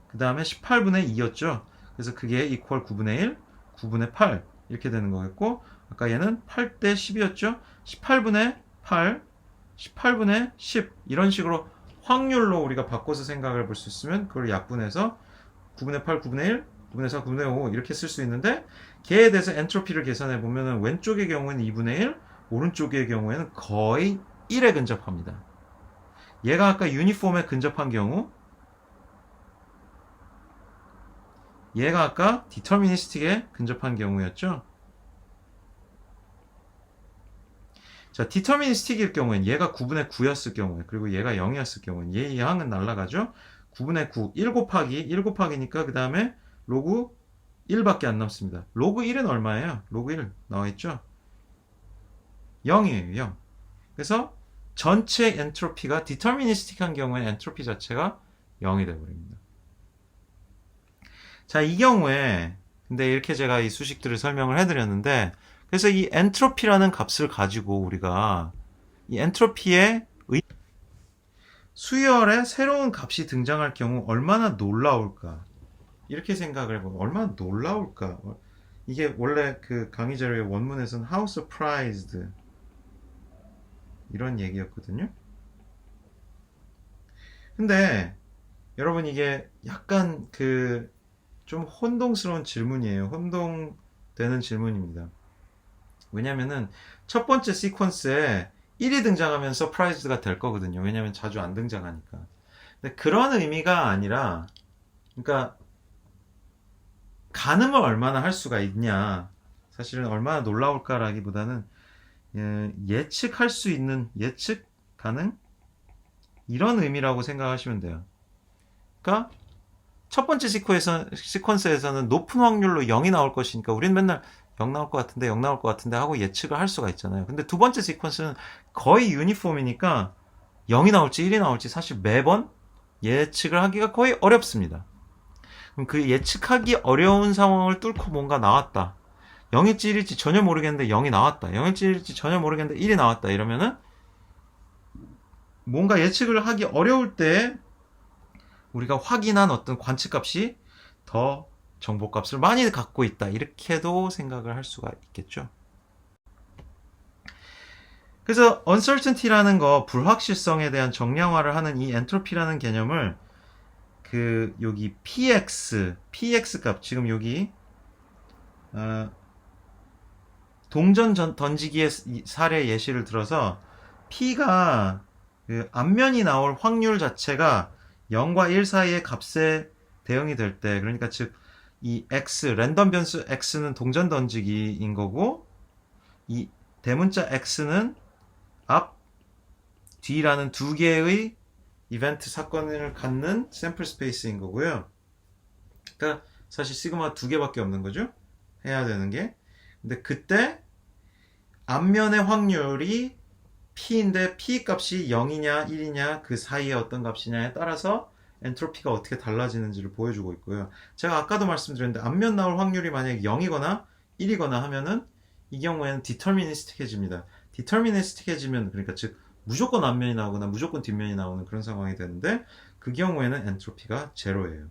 그 다음에 18분의 2였죠. 그래서 그게 이퀄 9분의 1, 9분의 8 이렇게 되는 거겠고, 아까 얘는 8대 10이었죠. 18분의 8, 18분의 10 이런 식으로 확률로 우리가 바꿔서 생각을 볼 수 있으면 그걸 약분해서 9분의 8, 9분의 1, 9분의 4, 9분의 5 이렇게 쓸 수 있는데, 걔에 대해서 엔트로피를 계산해 보면은 왼쪽의 경우에는 2분의 1, 오른쪽의 경우에는 거의 1에 근접합니다. 얘가 아까 유니폼에 근접한 경우, 얘가 아까 디터미니스틱에 근접한 경우였죠. 자, 디터미니스틱일 경우엔 얘가 9분의 9였을 경우에, 그리고 얘가 0이었을 경우엔 얘의 항은 날라가죠. 9분의 9, 1 곱하기니까 그 다음에 로그 1밖에 안 남습니다. 로그 1은 얼마예요? 로그 1 나와있죠? 0이에요. 0. 그래서 전체 엔트로피가 디터미니스틱한 경우에 엔트로피 자체가 0이 되어버립니다. 자, 이 경우에 근데 이렇게 제가 이 수식들을 설명을 해드렸는데, 그래서 이 엔트로피라는 값을 가지고 우리가 이 엔트로피의 수열에 새로운 값이 등장할 경우 얼마나 놀라울까, 이렇게 생각을 해보면 얼마나 놀라울까. 이게 원래 그 강의 자료의 원문에서는 how surprised 이런 얘기였거든요. 근데 여러분, 이게 약간 그 좀 혼동스러운 질문이에요. 혼동되는 질문입니다. 왜냐면은 첫 번째 시퀀스에 1이 등장하면 서프라이즈가 될 거거든요. 왜냐면 자주 안 등장하니까. 근데 그런 의미가 아니라, 그러니까 가늠을 얼마나 할 수가 있냐, 사실은 얼마나 놀라울까라기보다는 예측할 수 있는, 예측 가능? 이런 의미라고 생각하시면 돼요. 그러니까 첫 번째 시퀀스에서는 높은 확률로 0이 나올 것이니까 우리는 맨날 0 나올 것 같은데 0 나올 것 같은데 하고 예측을 할 수가 있잖아요. 근데 두 번째 시퀀스는 거의 유니폼이니까 0이 나올지 1이 나올지 사실 매번 예측을 하기가 거의 어렵습니다. 그럼 그 예측하기 어려운 상황을 뚫고 뭔가 나왔다. 0일지 1일지 전혀 모르겠는데 0이 나왔다. 0일지 1일지 전혀 모르겠는데 1이 나왔다. 이러면은 뭔가 예측을 하기 어려울 때 우리가 확인한 어떤 관측값이 더 정보값을 많이 갖고 있다. 이렇게도 생각을 할 수가 있겠죠. 그래서 uncertainty라는 거, 불확실성에 대한 정량화를 하는 이 엔트로피라는 개념을 그 여기 px 값, 지금 여기 동전 던지기의 사례 예시를 들어서 p가 그 앞면이 나올 확률 자체가 0과 1 사이의 값에 대응이 될 때, 그러니까 즉 이 x, 랜덤 변수 x는 동전 던지기인 거고, 이 대문자 x는 앞, 뒤라는 두 개의 이벤트 사건을 갖는 샘플 스페이스인 거고요. 그러니까 사실 시그마 두 개밖에 없는 거죠. 해야 되는 게. 근데 그때 앞면의 확률이 p인데 p 값이 0이냐 1이냐 그 사이에 어떤 값이냐에 따라서 엔트로피가 어떻게 달라지는지를 보여주고 있고요. 제가 아까도 말씀드렸는데 앞면 나올 확률이 만약에 0이거나 1이거나 하면은 이 경우에는 디터미니스틱해집니다. 디터미니스틱해지면 그러니까 즉 무조건 앞면이 나오거나 무조건 뒷면이 나오는 그런 상황이 되는데 그 경우에는 엔트로피가 제로예요.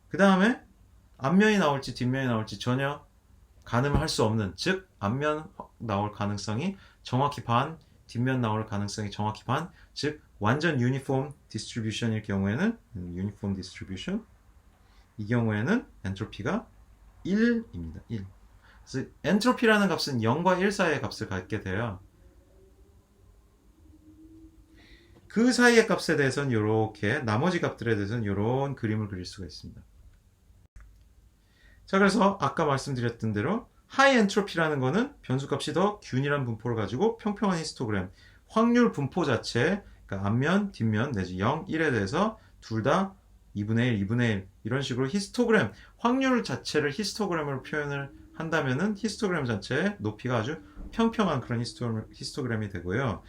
그 다음에 앞면이 나올지 뒷면이 나올지 전혀 가늠을 할 수 없는, 즉 앞면 나올 가능성이 정확히 반, 뒷면 나올 가능성이 정확히 반, 즉 완전 유니폼 디스트리뷰션일 경우에는 유니폼 디스트리뷰션, 이 경우에는 엔트로피가 1입니다. 1. 그래서 엔트로피라는 값은 0과 1 사이의 값을 갖게 돼요. 그 사이의 값에 대해서는 이렇게, 나머지 값들에 대해서는 이런 그림을 그릴 수가 있습니다. 자, 그래서 아까 말씀드렸던 대로 하이 엔트로피라는 거는 변수값이 더 균일한 분포를 가지고 평평한 히스토그램, 확률 분포 자체, 그러니까 앞면, 뒷면 내지 0, 1에 대해서 둘 다 2분의 1, 2분의 1 이런 식으로 히스토그램, 확률 자체를 히스토그램으로 표현을 한다면은 히스토그램 자체의 높이가 아주 평평한 그런 히스토그램이 되고요.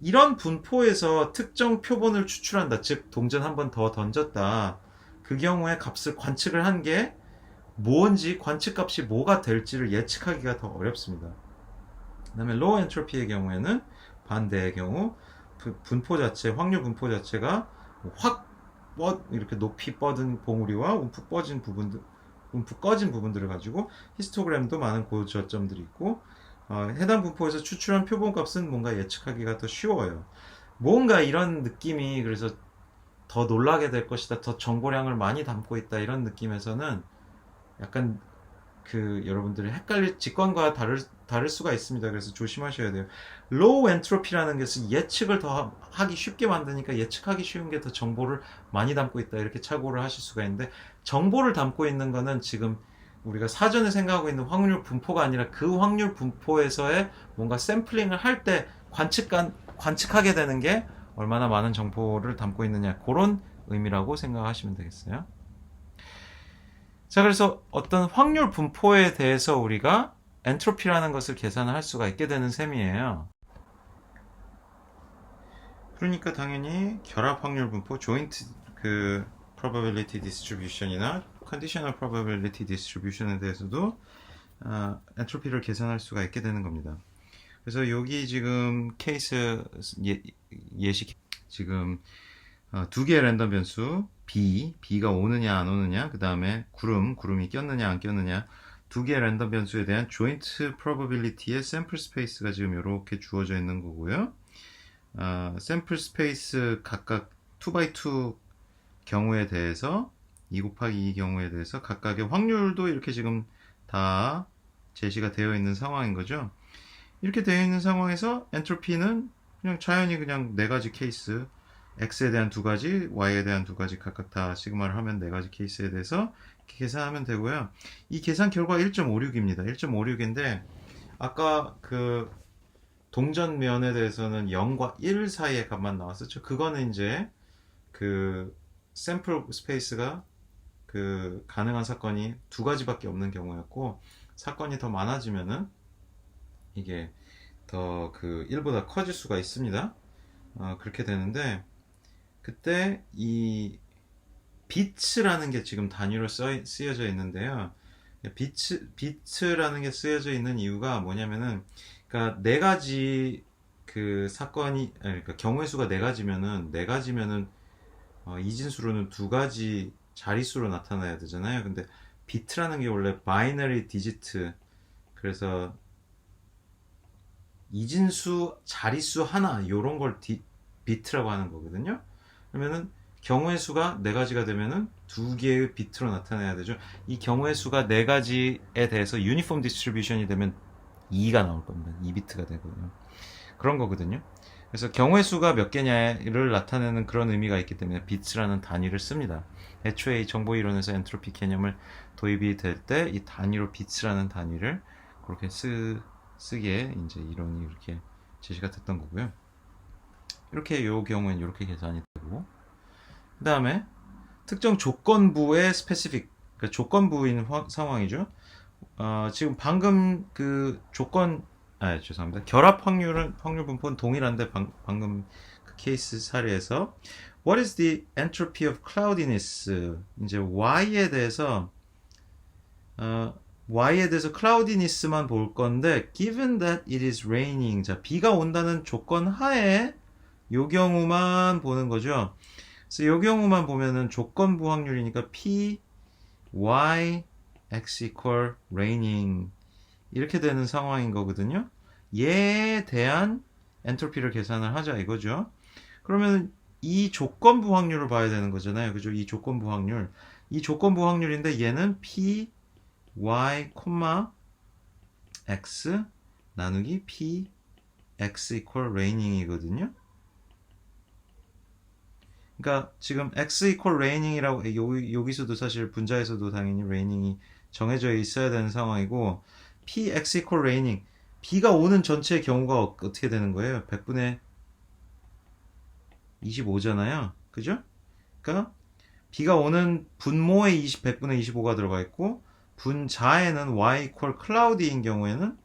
이런 분포에서 특정 표본을 추출한다, 즉 동전 한 번 더 던졌다. 그 경우에 값을 관측을 한 게 뭔지, 관측값이 뭐가 될지를 예측하기가 더 어렵습니다. 그 다음에 로우 엔트로피의 경우에는 반대의 경우 분포 자체, 확률 분포 자체가 확 이렇게 높이 뻗은 봉우리와 움푹 꺼진 부분들을 가지고 히스토그램도 많은 고저점들이 있고, 해당 분포에서 추출한 표본값은 뭔가 예측하기가 더 쉬워요. 뭔가 이런 느낌이, 그래서 더 놀라게 될 것이다, 더 정보량을 많이 담고 있다, 이런 느낌에서는 약간 여러분들이 헷갈릴, 직관과 다를 수가 있습니다. 그래서 조심하셔야 돼요. 로우 엔트로피라는 것은 예측을 더 하기 쉽게 만드니까 예측하기 쉬운 게 더 정보를 많이 담고 있다, 이렇게 착오를 하실 수가 있는데, 정보를 담고 있는 거는 지금 우리가 사전에 생각하고 있는 확률 분포가 아니라 그 확률 분포에서의 뭔가 샘플링을 할 때 관측하게 되는 게 얼마나 많은 정보를 담고 있느냐, 그런 의미라고 생각하시면 되겠어요. 자, 그래서 어떤 확률 분포에 대해서 우리가 엔트로피라는 것을 계산을 할 수가 있게 되는 셈이에요. 그러니까 당연히 결합 확률 분포, 조인트 probability distribution이나 conditional probability distribution에 대해서도 엔트로피를 계산할 수가 있게 되는 겁니다. 그래서 여기 지금 케이스 예시, 지금 두 개의 랜덤 변수 B가 오느냐 안 오느냐, 그 다음에 구름이 꼈느냐 안 꼈느냐, 두 개의 랜덤 변수에 대한 joint probability의 샘플 스페이스가 지금 이렇게 주어져 있는 거고요. 샘플 스페이스 각각 2x2 경우에 대해서 2 곱하기 2 경우에 대해서 각각의 확률도 이렇게 지금 다 제시가 되어 있는 상황인 거죠. 이렇게 되어 있는 상황에서 엔트로피는 그냥 자연히 그냥 네 가지 케이스, x에 대한 두 가지, y에 대한 두 가지 각각 다 시그마를 하면 네 가지 케이스에 대해서 이렇게 계산하면 되고요. 이 계산 결과 1.56입니다. 1.56인데 아까 동전면에 대해서는 0과 1 사이의 값만 나왔었죠. 그거는 이제 샘플 스페이스가 가능한 사건이 두 가지밖에 없는 경우였고, 사건이 더 많아지면은 이게 더 1보다 커질 수가 있습니다. 그렇게 되는데, 그때 이 비츠라는 게 지금 단위로 쓰여져 있는데요. 비츠라는 게 쓰여져 있는 이유가 뭐냐면은, 그러니까 네 가지 그 사건이, 그러니까 경우의 수가 네 가지면은 이진수로는 두 가지 자릿수로 나타나야 되잖아요. 근데 비트라는 게 원래 바이너리 디지트, 그래서 이진수 자릿수 하나 요런 걸 비트라고 하는 거거든요. 그러면은 경우의 수가 네 가지가 되면은 두 개의 비트로 나타내야 되죠. 이 경우의 수가 네 가지에 대해서 유니폼 디스트리뷰션이 되면 2가 나올 겁니다. 2비트가 되거든요. 그런 거거든요. 그래서 경우의 수가 몇 개냐를 나타내는 그런 의미가 있기 때문에 비트라는 단위를 씁니다. 애초에 이 정보 이론에서 엔트로피 개념을 도입이 될 때 이 단위로 비트라는 단위를 그렇게 쓰기에 이제 이론이 이렇게 제시가 됐던 거고요. 이렇게 이 경우에는 이렇게 계산이 되고, 그 다음에 특정 조건부의 스페시픽, 그러니까 조건부인 상황이죠. 지금 방금 그 죄송합니다. 결합 확률 분포는 동일한데 방금 그 케이스 사례에서 What is the entropy of cloudiness? 이제 Y에 대해서 cloudiness만 볼 건데 given that it is raining, 자 비가 온다는 조건 하에 요 경우만 보는 거죠. 그래서 요 경우만 보면은 조건부 확률이니까 P, Y, X equal raining 이렇게 되는 상황인 거거든요. 얘에 대한 엔트로피를 계산을 하자 이거죠. 그러면 이 조건부 확률을 봐야 되는 거잖아요. 그죠? 이 조건부 확률. 이 조건부 확률인데 얘는 P, Y, X 나누기 P, X equal raining이거든요. 그러니까 지금 X equal raining이라고 여기서도 사실 분자에서도 당연히 raining이 정해져 있어야 되는 상황이고 P, X equal raining 비가 오는 전체의 경우가 어떻게 되는 거예요? 100분의 25잖아요. 그죠? 그러니까 비가 오는 분모에 100분의 25가 들어가 있고 분자에는 y equal cloudy인 경우에는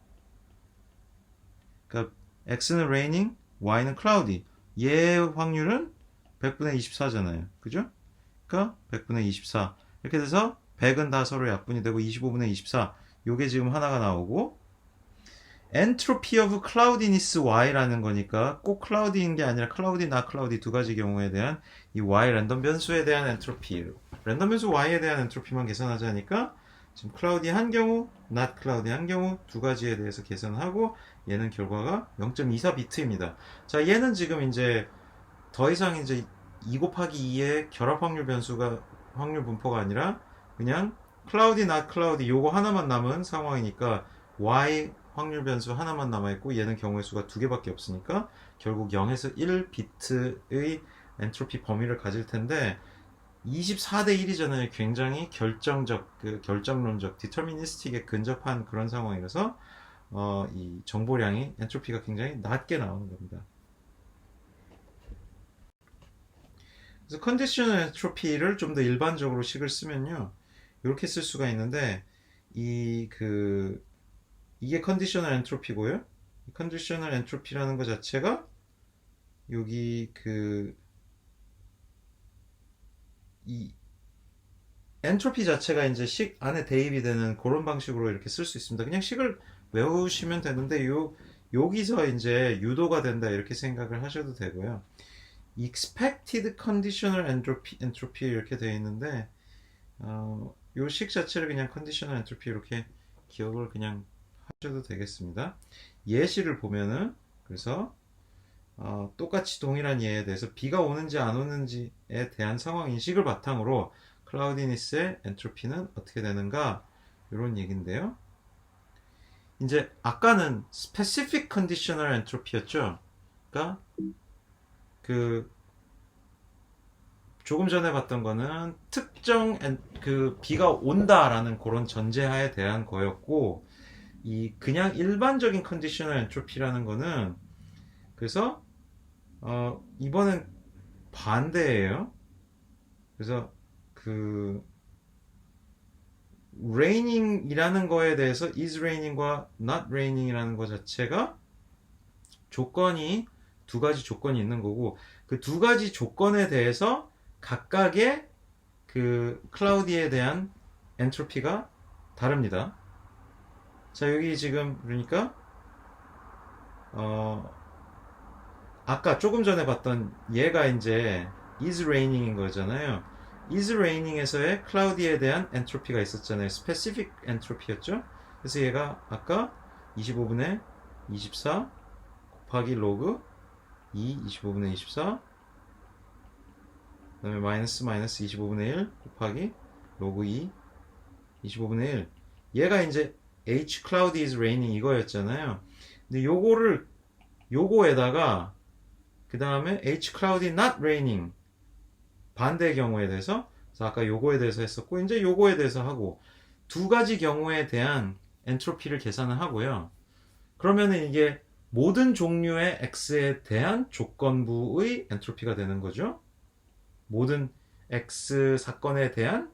그러니까 x는 raining, y는 cloudy. 얘의 확률은 100분의 24잖아요. 그죠? 그러니까 100분의 24. 이렇게 돼서 100은 다 서로 약분이 되고 25분의 24. 요게 지금 하나가 나오고 entropy of cloudiness y라는 거니까 꼭 cloudy인 게 아니라 cloudy, not cloudy 두 가지 경우에 대한 이 y 랜덤 변수에 대한 엔트로피, 랜덤 변수 y에 대한 엔트로피만 계산하자니까 지금 cloudy 한 경우, not cloudy 한 경우 두 가지에 대해서 계산하고 얘는 결과가 0.24비트입니다. 자, 얘는 지금 이제 더 이상 이제 2 곱하기 2의 결합 확률 변수가 확률 분포가 아니라 그냥 cloudy, not cloudy 요거 하나만 남은 상황이니까 y 확률 변수 하나만 남아있고 얘는 경우의 수가 두 개밖에 없으니까 결국 0에서 1비트의 엔트로피 범위를 가질 텐데 24대 1이잖아요. 굉장히 결정론적, 디터미니스틱에 근접한 그런 상황이라서 이 정보량이 엔트로피가 굉장히 낮게 나오는 겁니다. 그래서 컨디셔널 엔트로피를 좀 더 일반적으로 식을 쓰면요. 이렇게 쓸 수가 있는데 이게 컨디셔널 엔트로피고요. 컨디셔널 엔트로피라는 것 자체가 여기 이 엔트로피 자체가 이제 식 안에 대입이 되는 그런 방식으로 이렇게 쓸 수 있습니다. 그냥 식을 외우시면 되는데 여기서 이제 유도가 된다 이렇게 생각을 하셔도 되고요. expected conditional entropy 이렇게 되어 있는데 요 식 자체를 그냥 conditional entropy 이렇게 기억을 그냥 하셔도 되겠습니다. 예시를 보면은 그래서 똑같이 동일한 예에 대해서 비가 오는지 안 오는지에 대한 상황 인식을 바탕으로 클라우디니스의 엔트로피는 어떻게 되는가 이런 얘기인데요. 이제 아까는 specific conditional entropy였죠. 그러니까 조금 전에 봤던 거는 특정 비가 온다라는 그런 전제하에 대한 거였고 그냥 일반적인 컨디셔널 엔트로피라는 거는 그래서 이번엔 반대예요. 그래서 raining이라는 거에 대해서 is raining과 not raining이라는 거 자체가 조건이 두 가지 조건이 있는 거고 그 두 가지 조건에 대해서 각각의 그 클라우디에 대한 엔트로피가 다릅니다. 자, 여기 지금 그러니까 어, 아까 조금 전에 봤던 얘가 이제 is raining인 거잖아요. is raining에서의 cloudy에 대한 엔트로피가 있었잖아요. specific 엔트로피였죠. 그래서 얘가 아까 25분의 24 곱하기 로그 2 25분의 24 그 다음에 마이너스 25분의 1 곱하기 로그 2 25분의 1 얘가 이제 H cloudy is raining 이거였잖아요. 근데 요거에다가 그 다음에 H cloudy not raining 반대의 경우에 대해서 그래서 아까 요거에 대해서 했었고 이제 요거에 대해서 하고 두 가지 경우에 대한 엔트로피를 계산을 하고요. 그러면은 이게 모든 종류의 X에 대한 조건부의 엔트로피가 되는 거죠. 모든 X 사건에 대한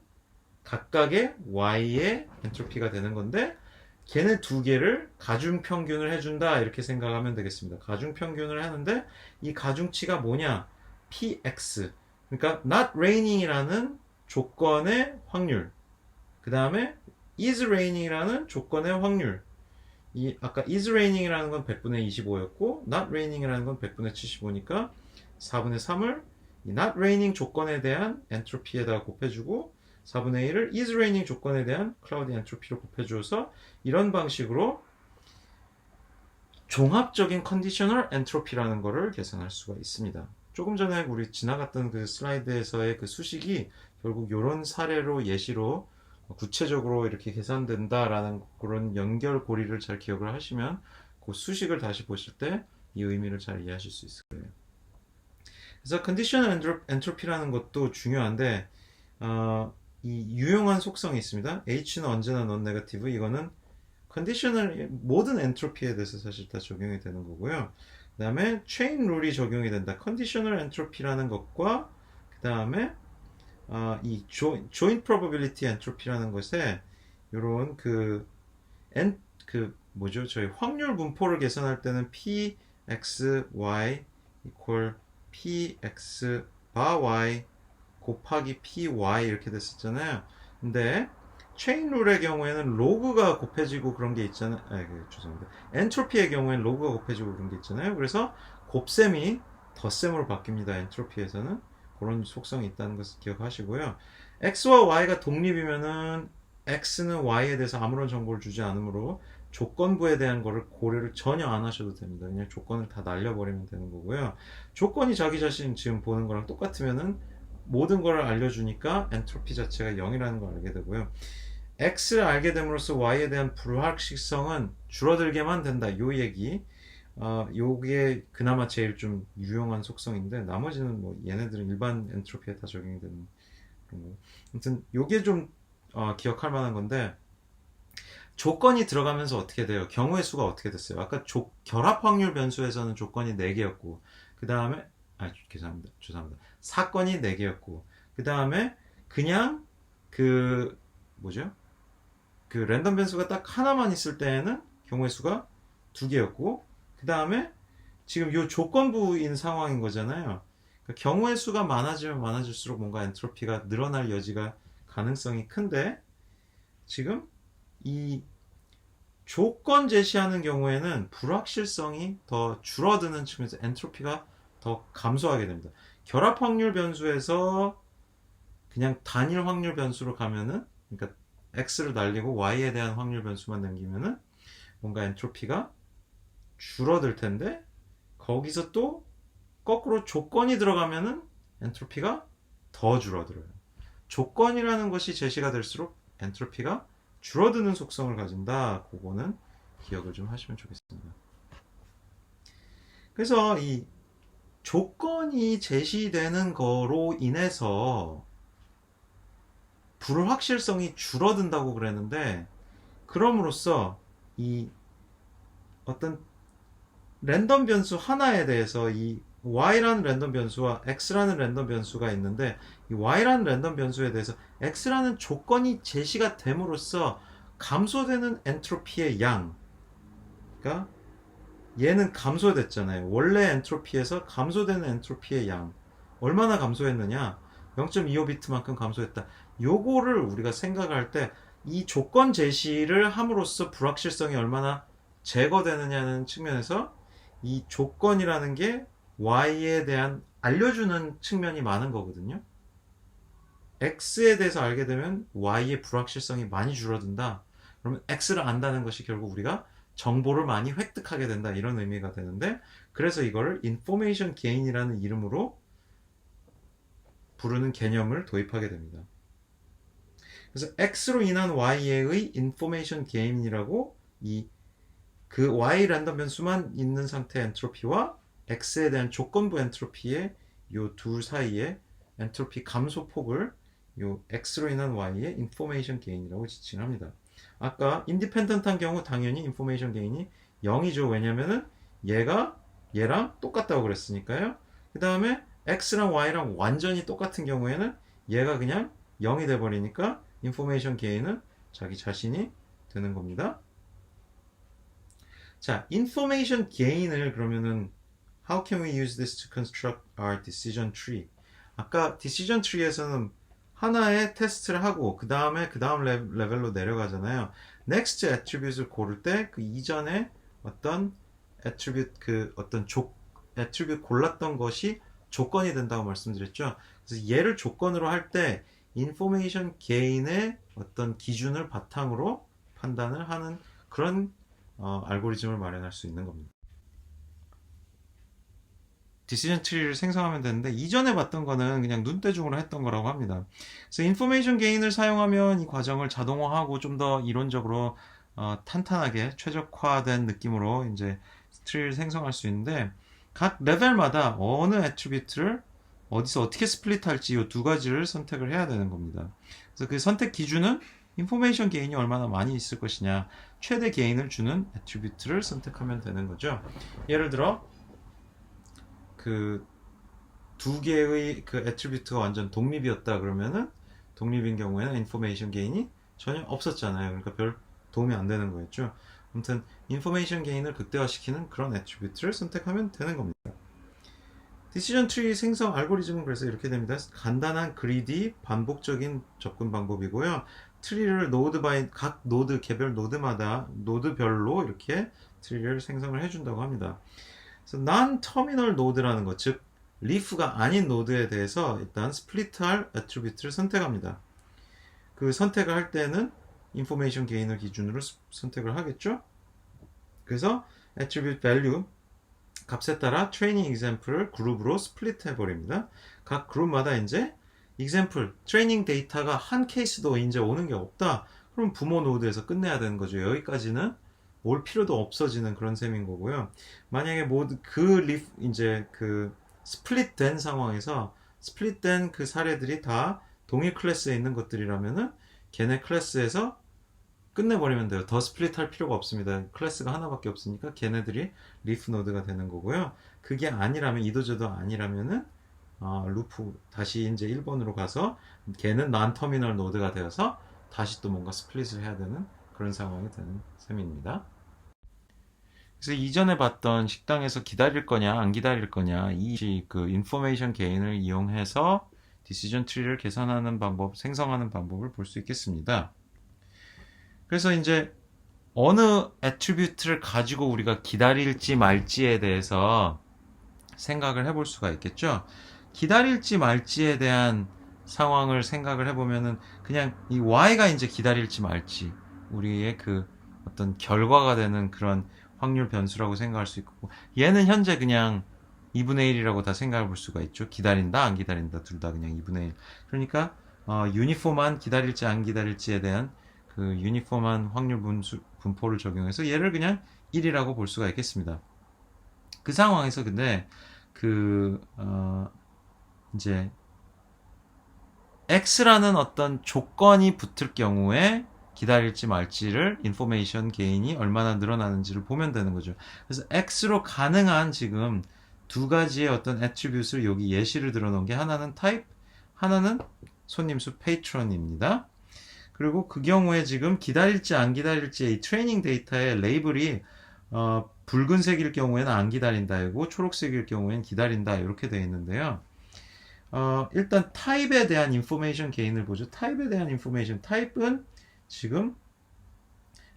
각각의 Y의 엔트로피가 되는 건데 걔네 두 개를 가중평균을 해준다 이렇게 생각하면 되겠습니다. 가중평균을 하는데 이 가중치가 뭐냐? px 그러니까 not raining이라는 조건의 확률 그 다음에 is raining이라는 조건의 확률 이 아까 is raining이라는 건 100분의 25였고 not raining이라는 건 100분의 75니까 4분의 3을 이 not raining 조건에 대한 엔트로피에다가 곱해주고 4분의 1을 is raining 조건에 대한 cloudy 엔트로피로 곱해주어서 이런 방식으로 종합적인 컨디셔널 엔트로피라는 것을 계산할 수가 있습니다. 조금 전에 우리 지나갔던 그 슬라이드에서의 그 수식이 결국 이런 사례로 예시로 구체적으로 이렇게 계산된다라는 그런 연결고리를 잘 기억을 하시면 그 수식을 다시 보실 때 이 의미를 잘 이해하실 수 있을 거예요. 그래서 컨디셔널 엔트로피라는 것도 중요한데 이 유용한 속성이 있습니다. H는 언제나 non 네거티브 이거는 컨디셔널 모든 엔트로피에 대해서 사실 다 적용이 되는 거고요. 그 다음에 체인 룰이 적용이 된다. 컨디셔널 엔트로피라는 것과 그 다음에 이 joint probability 엔트로피라는 것에 이런 그 뭐죠? 저희 확률 분포를 계산할 때는 pxy equal px 바 y 곱하기 py 이렇게 됐었잖아요. 근데 체인 룰의 경우에는 로그가 곱해지고 그런 게 있잖아요. 죄송합니다. 엔트로피의 경우에는 로그가 곱해지고 그런 게 있잖아요. 그래서 곱셈이 덧셈으로 바뀝니다. 엔트로피에서는 그런 속성이 있다는 것을 기억하시고요. x와 y가 독립이면은 x는 y에 대해서 아무런 정보를 주지 않으므로 조건부에 대한 거를 고려를 전혀 안 하셔도 됩니다. 그냥 조건을 다 날려버리면 되는 거고요. 조건이 자기 자신 지금 보는 거랑 똑같으면은 모든 걸 알려주니까 엔트로피 자체가 0이라는 걸 알게 되고요. x를 알게 됨으로써 y에 대한 불확실성은 줄어들게만 된다. 요 얘기. 요게 그나마 제일 좀 유용한 속성인데 나머지는 뭐 얘네들은 일반 엔트로피에 다 적용이 되는 그런 거. 아무튼 요게 좀 기억할 만한 건데 조건이 들어가면서 어떻게 돼요? 경우의 수가 어떻게 됐어요? 아까 결합 확률 변수에서는 조건이 4개였고 그 다음에 죄송합니다. 사건이 4개였고 그 다음에 그냥 그 뭐죠? 그 랜덤 변수가 딱 하나만 있을 때에는 경우의 수가 2개였고 그 다음에 지금 요 조건부인 상황인 거잖아요. 그러니까 경우의 수가 많아지면 많아질수록 뭔가 엔트로피가 늘어날 여지가 가능성이 큰데 지금 이 조건 제시하는 경우에는 불확실성이 더 줄어드는 측면에서 엔트로피가 더 감소하게 됩니다. 결합 확률 변수에서 그냥 단일 확률 변수로 가면은 그러니까 x를 날리고 y에 대한 확률 변수만 남기면은 뭔가 엔트로피가 줄어들 텐데 거기서 또 거꾸로 조건이 들어가면은 엔트로피가 더 줄어들어요. 조건이라는 것이 제시가 될수록 엔트로피가 줄어드는 속성을 가진다. 그거는 기억을 좀 하시면 좋겠습니다. 그래서 이 조건이 제시되는 거로 인해서 불확실성이 줄어든다고 그랬는데 그럼으로써 이 어떤 랜덤 변수 하나에 대해서 이 y라는 랜덤 변수와 x라는 랜덤 변수가 있는데 이 y라는 랜덤 변수에 대해서 x라는 조건이 제시가 됨으로써 감소되는 엔트로피의 양 그러니까 얘는 감소됐잖아요. 원래 엔트로피에서 감소되는 엔트로피의 양 얼마나 감소했느냐 0.25비트만큼 감소했다. 요거를 우리가 생각할 때 이 조건 제시를 함으로써 불확실성이 얼마나 제거되느냐는 측면에서 이 조건이라는 게 y에 대한 알려주는 측면이 많은 거거든요. x에 대해서 알게 되면 y의 불확실성이 많이 줄어든다. 그러면 x를 안다는 것이 결국 우리가 정보를 많이 획득하게 된다, 이런 의미가 되는데, 그래서 이거를 information gain이라는 이름으로 부르는 개념을 도입하게 됩니다. 그래서 x로 인한 y의 information gain이라고 그 y 랜덤 변수만 있는 상태의 엔트로피와 x에 대한 조건부 엔트로피의 요 둘 사이의 엔트로피 감소폭을 요 x로 인한 y의 information gain이라고 지칭합니다. 아까 인디펜던트한 경우 당연히 information gain이 0이죠. 왜냐면은 얘랑 똑같다고 그랬으니까요. 그 다음에 x랑 y랑 완전히 똑같은 경우에는 얘가 그냥 0이 돼버리니까 information gain은 자기 자신이 되는 겁니다. 자, information gain을 그러면은 how can we use this to construct our decision tree? 아까 decision tree에서는 하나의 테스트를 하고 그 다음 레벨로 내려가잖아요. next attribute을 고를 때 그 이전에 어떤 attribute attribute 골랐던 것이 조건이 된다고 말씀드렸죠. 그래서 얘를 조건으로 할 때 information gain의 어떤 기준을 바탕으로 판단을 하는 그런 알고리즘을 마련할 수 있는 겁니다. 디시전 트리를 생성하면 되는데, 이전에 봤던 거는 그냥 눈대중으로 했던 거라고 합니다. 그래서 인포메이션 게인을 사용하면 이 과정을 자동화하고 좀 더 이론적으로 탄탄하게 최적화된 느낌으로 이제 트리를 생성할 수 있는데, 각 레벨마다 어느 애트리뷰트를 어디서 어떻게 스플릿할지 이 두 가지를 선택을 해야 되는 겁니다. 그래서 그 선택 기준은 인포메이션 게인이 얼마나 많이 있을 것이냐, 최대 게인을 주는 애트리뷰트를 선택하면 되는 거죠. 예를 들어 그 두 개의 그 애트리뷰트가 완전 독립이었다 그러면은, 독립인 경우에는 인포메이션 게인이 전혀 없었잖아요. 그러니까 별 도움이 안 되는 거였죠. 아무튼 인포메이션 게인을 극대화시키는 그런 애트리뷰트를 선택하면 되는 겁니다. 디시전 트리 생성 알고리즘은 그래서 이렇게 됩니다. 간단한 그리디 반복적인 접근 방법이고요. 트리를 각 노드 개별 노드마다 노드별로 이렇게 트리를 생성을 해준다고 합니다. 그래서 non-terminal 노드라는 것, 즉 리프가 아닌 노드에 대해서 일단 스플릿할 애트리뷰트를 선택합니다. 그 선택을 할 때는 인포메이션 게인을 기준으로 선택을 하겠죠. 그래서 attribute value 값에 따라 트레이닝 example을 그룹으로 스플릿 해버립니다. 각 그룹마다 이제 example, 트레이닝 데이터가 한 케이스도 이제 오는 게 없다. 그럼 부모 노드에서 끝내야 되는 거죠. 여기까지는 올 필요도 없어지는 그런 셈인 거고요. 만약에 이제 그 스플릿된 상황에서 스플릿된 그 사례들이 다 동일 클래스에 있는 것들이라면은 걔네 클래스에서 끝내버리면 돼요. 더 스플릿할 필요가 없습니다. 클래스가 하나밖에 없으니까 걔네들이 리프 노드가 되는 거고요. 그게 아니라면, 이도저도 아니라면은 루프 다시 이제 1번으로 가서 걔는 non-terminal 노드가 되어서 다시 또 뭔가 스플릿을 해야 되는 그런 상황이 되는 셈입니다. 그래서 이전에 봤던 식당에서 기다릴 거냐 안 기다릴 거냐, 그 인포메이션 게인을 이용해서 디시전 트리를 계산하는 방법, 생성하는 방법을 볼 수 있겠습니다. 그래서 이제 어느 애트리뷰트를 가지고 우리가 기다릴지 말지에 대해서 생각을 해볼 수가 있겠죠. 기다릴지 말지에 대한 상황을 생각을 해보면은 그냥 이 y가 이제 기다릴지 말지 우리의 그 어떤 결과가 되는 그런 확률 변수라고 생각할 수 있고, 얘는 현재 그냥 2분의 1이라고 다 생각해 볼 수가 있죠. 기다린다 안 기다린다 둘 다 그냥 2분의 1. 그러니까 유니폼한 기다릴지 안 기다릴지에 대한 그 유니폼한 확률 분포를 적용해서 얘를 그냥 1이라고 볼 수가 있겠습니다. 그 상황에서 근데 이제 x라는 어떤 조건이 붙을 경우에 기다릴지 말지를 인포메이션 게인이 얼마나 늘어나는지를 보면 되는 거죠. 그래서 x로 가능한 지금 두 가지의 어떤 애트리뷰트를 여기 예시를 들어 놓은 게, 하나는 타입, 하나는 손님 수 페이트런입니다. 그리고 그 경우에 지금 기다릴지 안 기다릴지의 이 트레이닝 데이터의 레이블이 붉은색일 경우에는 안 기다린다이고 초록색일 경우에는 기다린다 이렇게 되어 있는데요. 일단 타입에 대한 인포메이션 게인을 보죠. 타입에 대한 인포메이션. 타입은 지금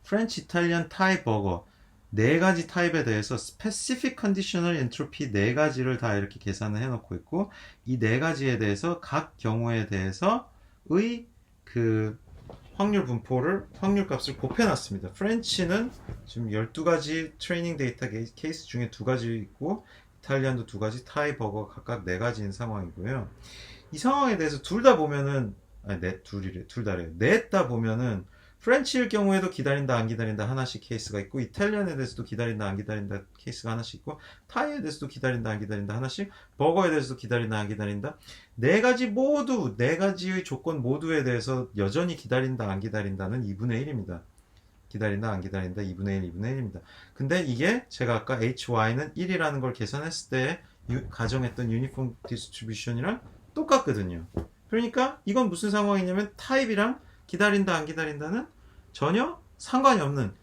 프렌치, 이탈리안, 타이, 버거 네 가지 타입에 대해서 스페시픽 컨디셔널 엔트로피 네 가지를 다 이렇게 계산을 해놓고 있고 이 네 가지에 대해서 각 경우에 대해서의 그 확률 값을 곱해놨습니다. 프렌치는 지금 12가지 트레이닝 데이터 케이스 중에 2가지 있고 이탈리안도 2가지, 타이, 버거 각각 4가지인 상황이고요. 이 상황에 대해서 둘 다 보면은 둘 다래요. 넷 다 보면은 프렌치일 경우에도 기다린다 안 기다린다 하나씩 케이스가 있고 이탈리안에 대해서도 기다린다 안 기다린다 케이스가 하나씩 있고 타이에 대해서도 기다린다 안 기다린다 하나씩 버거에 대해서도 기다린다 안 기다린다 네 가지의 조건 모두에 대해서 여전히 기다린다 안 기다린다는 2분의 1입니다. 기다린다 안 기다린다 2분의 1 2분의 1입니다. 근데 이게 제가 아까 hy는 1이라는 걸 계산했을 때 가정했던 유니폼 디스트리뷰션이랑 똑같거든요. 그러니까 이건 무슨 상황이냐면 타입이랑 기다린다 안 기다린다는 전혀 상관이 없는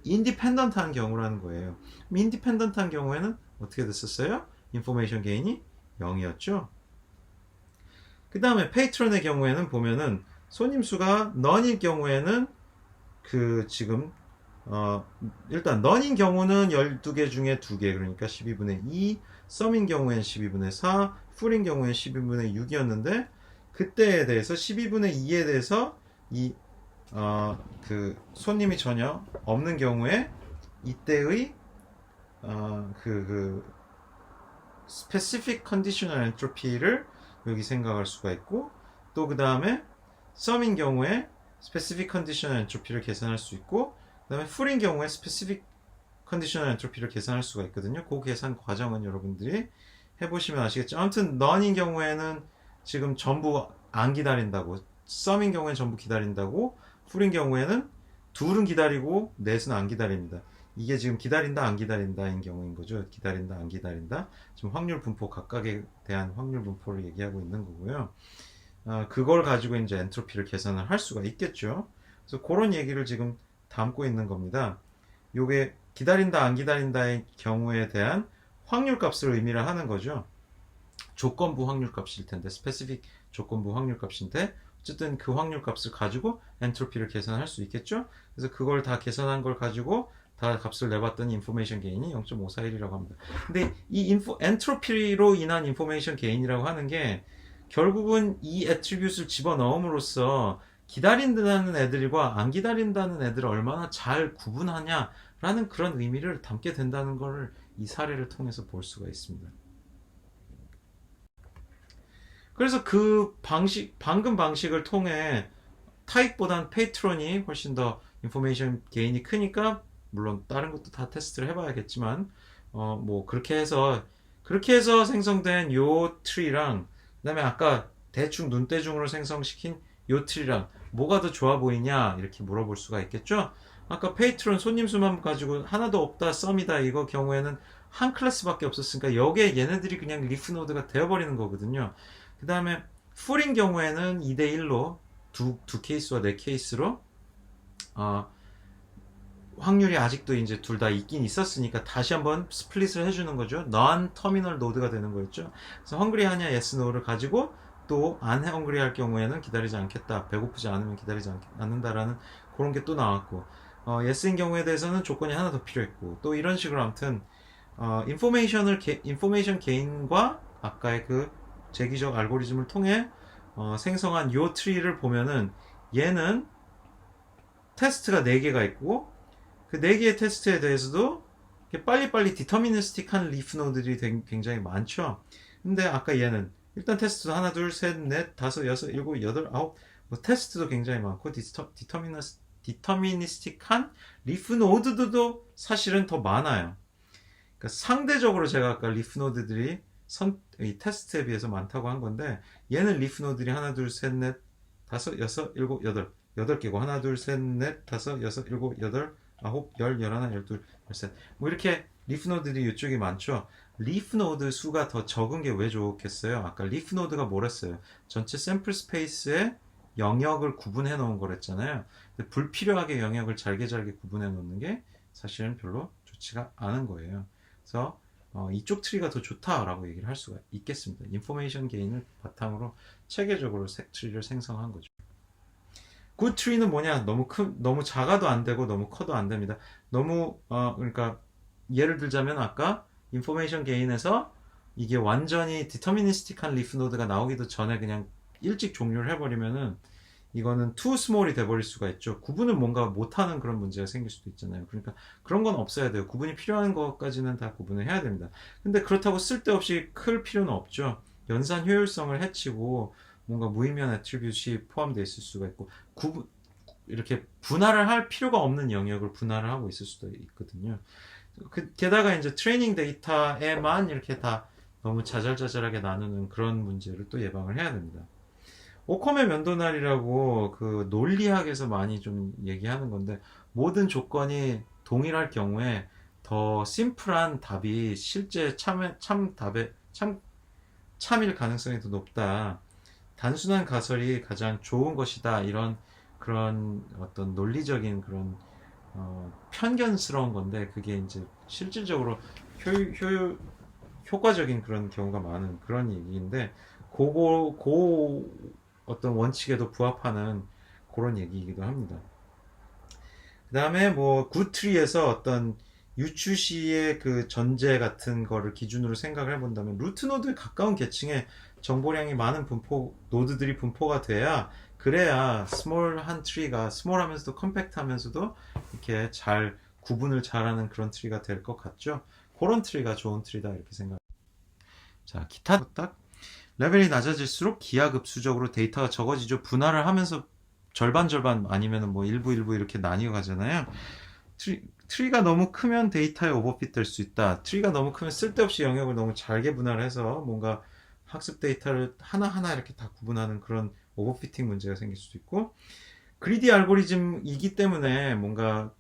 인디펜던트한 경우라는 거예요. 인디펜던트한 경우에는 어떻게 됐었어요? 인포메이션 게인이 0이었죠. 그 다음에 페이트론의 경우에는 보면은 손님 수가 넌일 경우에는 그 지금 일단 넌인 경우는 12개 중에 2개 그러니까 12분의 2 썸인 경우에는 12분의 4 풀인 경우에는 12분의 6이었는데 그때에 대해서 12분의 2에 대해서 그 손님이 전혀 없는 경우에 이때의 specific conditional entropy를 여기 생각할 수가 있고 또 그 다음에 sum인 경우에 specific conditional entropy를 계산할 수 있고 그 다음에 full인 경우에 specific conditional entropy를 계산할 수가 있거든요. 그 계산 과정은 여러분들이 해보시면 아시겠죠. 아무튼 none인 경우에는 지금 전부 안 기다린다고 sum인 경우에는 전부 기다린다고 full인 경우에는 둘은 기다리고 넷은 안 기다립니다. 이게 지금 기다린다 안 기다린다인 경우인 거죠. 기다린다 안 기다린다. 지금 확률 분포 각각에 대한 확률 분포를 얘기하고 있는 거고요. 그걸 가지고 이제 엔트로피를 계산을 할 수가 있겠죠. 그래서 그런 얘기를 지금 담고 있는 겁니다. 요게 기다린다 안 기다린다의 경우에 대한 확률 값을 의미를 하는 거죠. 조건부 확률 값일 텐데 스페시픽 조건부 확률 값인데 어쨌든 그 확률 값을 가지고 엔트로피를 계산할 수 있겠죠. 그래서 그걸 다 계산한 걸 가지고 다 값을 내봤더니 인포메이션 게인이 0.541이라고 합니다. 근데 이 엔트로피로 인한 인포메이션 게인이라고 하는 게 결국은 이 애트리뷰트를 집어넣음으로써 기다린다는 애들과 안 기다린다는 애들을 얼마나 잘 구분하냐라는 그런 의미를 담게 된다는 것을 이 사례를 통해서 볼 수가 있습니다. 그래서 그 방금 방식을 통해 타입보단 페이트론이 훨씬 더 인포메이션 게인이 크니까 물론 다른 것도 다 테스트를 해봐야겠지만 뭐 그렇게 해서 생성된 요 트리랑 그다음에 아까 대충 눈대중으로 생성시킨 요 트리랑 뭐가 더 좋아 보이냐 이렇게 물어볼 수가 있겠죠. 아까 페이트론 손님 수만 가지고 하나도 없다 썸이다 이거 경우에는 한 클래스밖에 없었으니까 여기에 얘네들이 그냥 리프 노드가 되어버리는 거거든요. 그 다음에 풀인 경우에는 2대1로 두 케이스와 네 케이스로 확률이 아직도 이제 둘 다 있긴 있었으니까 다시 한번 스플릿을 해주는 거죠. non 터미널 노드가 되는 거였죠. 그래서 헝그리하냐 yes no를 가지고 또 안 헝그리할 경우에는 기다리지 않겠다. 배고프지 않으면 기다리지 않는다라는 그런 게 또 나왔고 yes인 경우에 대해서는 조건이 하나 더 필요했고 또 이런 식으로 아무튼 인포메이션 게인과 아까의 그 재기적 알고리즘을 통해 생성한 요 트리를 보면은 얘는 테스트가 4개가 있고 그 4개의 테스트에 대해서도 빨리빨리 디터미니스틱한 리프 노드들이 굉장히 많죠. 근데 아까 얘는 일단 테스트도 하나, 둘, 셋, 넷, 다섯, 여섯, 일곱, 여덟, 아홉 뭐 테스트도 굉장히 많고 디터미니스틱한 리프 노드도 사실은 더 많아요. 그러니까 상대적으로 제가 아까 리프 노드들이 이 테스트에 비해서 많다고 한 건데 얘는 리프 노드들이 하나, 둘, 셋, 넷, 다섯, 여섯, 일곱, 여덟 개고 하나, 둘, 셋, 넷, 다섯, 여섯, 일곱, 여덟, 아홉, 열, 열하나, 열둘, 열셋 뭐 이렇게 리프 노드들이 이쪽이 많죠. 리프 노드 수가 더 적은 게 왜 좋겠어요? 아까 리프 노드가 뭐랬어요? 전체 샘플 스페이스의 영역을 구분해 놓은 거랬잖아요. 근데 불필요하게 영역을 잘게 구분해 놓는 게 사실은 별로 좋지가 않은 거예요. 그래서 이쪽 트리가 더 좋다라고 얘기를 할 수가 있겠습니다. 인포메이션 게인을 바탕으로 체계적으로 트리를 생성한 거죠. 굿 트리는 뭐냐? 너무 작아도 안 되고 너무 커도 안 됩니다. 그러니까 예를 들자면 아까 인포메이션 게인에서 이게 완전히 디터미니스틱한 리프 노드가 나오기도 전에 그냥 일찍 종료를 해버리면은 이거는 too small이 돼버릴 수가 있죠. 구분을 뭔가 못하는 그런 문제가 생길 수도 있잖아요. 그러니까 그런 건 없어야 돼요. 구분이 필요한 것까지는 다 구분을 해야 됩니다. 근데 그렇다고 쓸데없이 클 필요는 없죠. 연산 효율성을 해치고 뭔가 무의미한 애트리뷰트이 포함되어 있을 수가 있고 이렇게 분할을 할 필요가 없는 영역을 분할을 하고 있을 수도 있거든요. 게다가 이제 트레이닝 데이터에만 이렇게 다 너무 자잘자잘하게 나누는 그런 문제를 또 예방을 해야 됩니다. 오컴의 면도날이라고 그 논리학에서 많이 좀 얘기하는 건데 모든 조건이 동일할 경우에 더 심플한 답이 실제 참일 가능성이 더 높다. 단순한 가설이 가장 좋은 것이다. 이런 그런 어떤 논리적인 그런 편견스러운 건데 그게 이제 실질적으로 효과적인 그런 경우가 많은 그런 얘기인데 고 어떤 원칙에도 부합하는 그런 얘기이기도 합니다. 그 다음에 뭐 굿트리에서 어떤 유추시의 그 전제 같은 거를 기준으로 생각을 해본다면 루트 노드에 가까운 계층에 정보량이 많은 노드들이 분포가 돼야 그래야 스몰한 트리가 스몰하면서도 컴팩트하면서도 이렇게 잘 구분을 잘하는 그런 트리가 될 것 같죠. 그런 트리가 좋은 트리다 이렇게 생각. 자, 기타 딱 레벨이 낮아질수록 기하급수적으로 데이터가 적어지죠. 분할을 하면서 절반 아니면 뭐 일부 이렇게 나뉘어 가잖아요. 트리가 너무 크면 데이터에 오버핏 될 수 있다. 트리가 너무 크면 쓸데없이 영역을 너무 잘게 분할해서 뭔가 학습 데이터를 하나하나 이렇게 다 구분하는 그런 오버피팅 문제가 생길 수도 있고 그리디 알고리즘이기 때문에 뭔가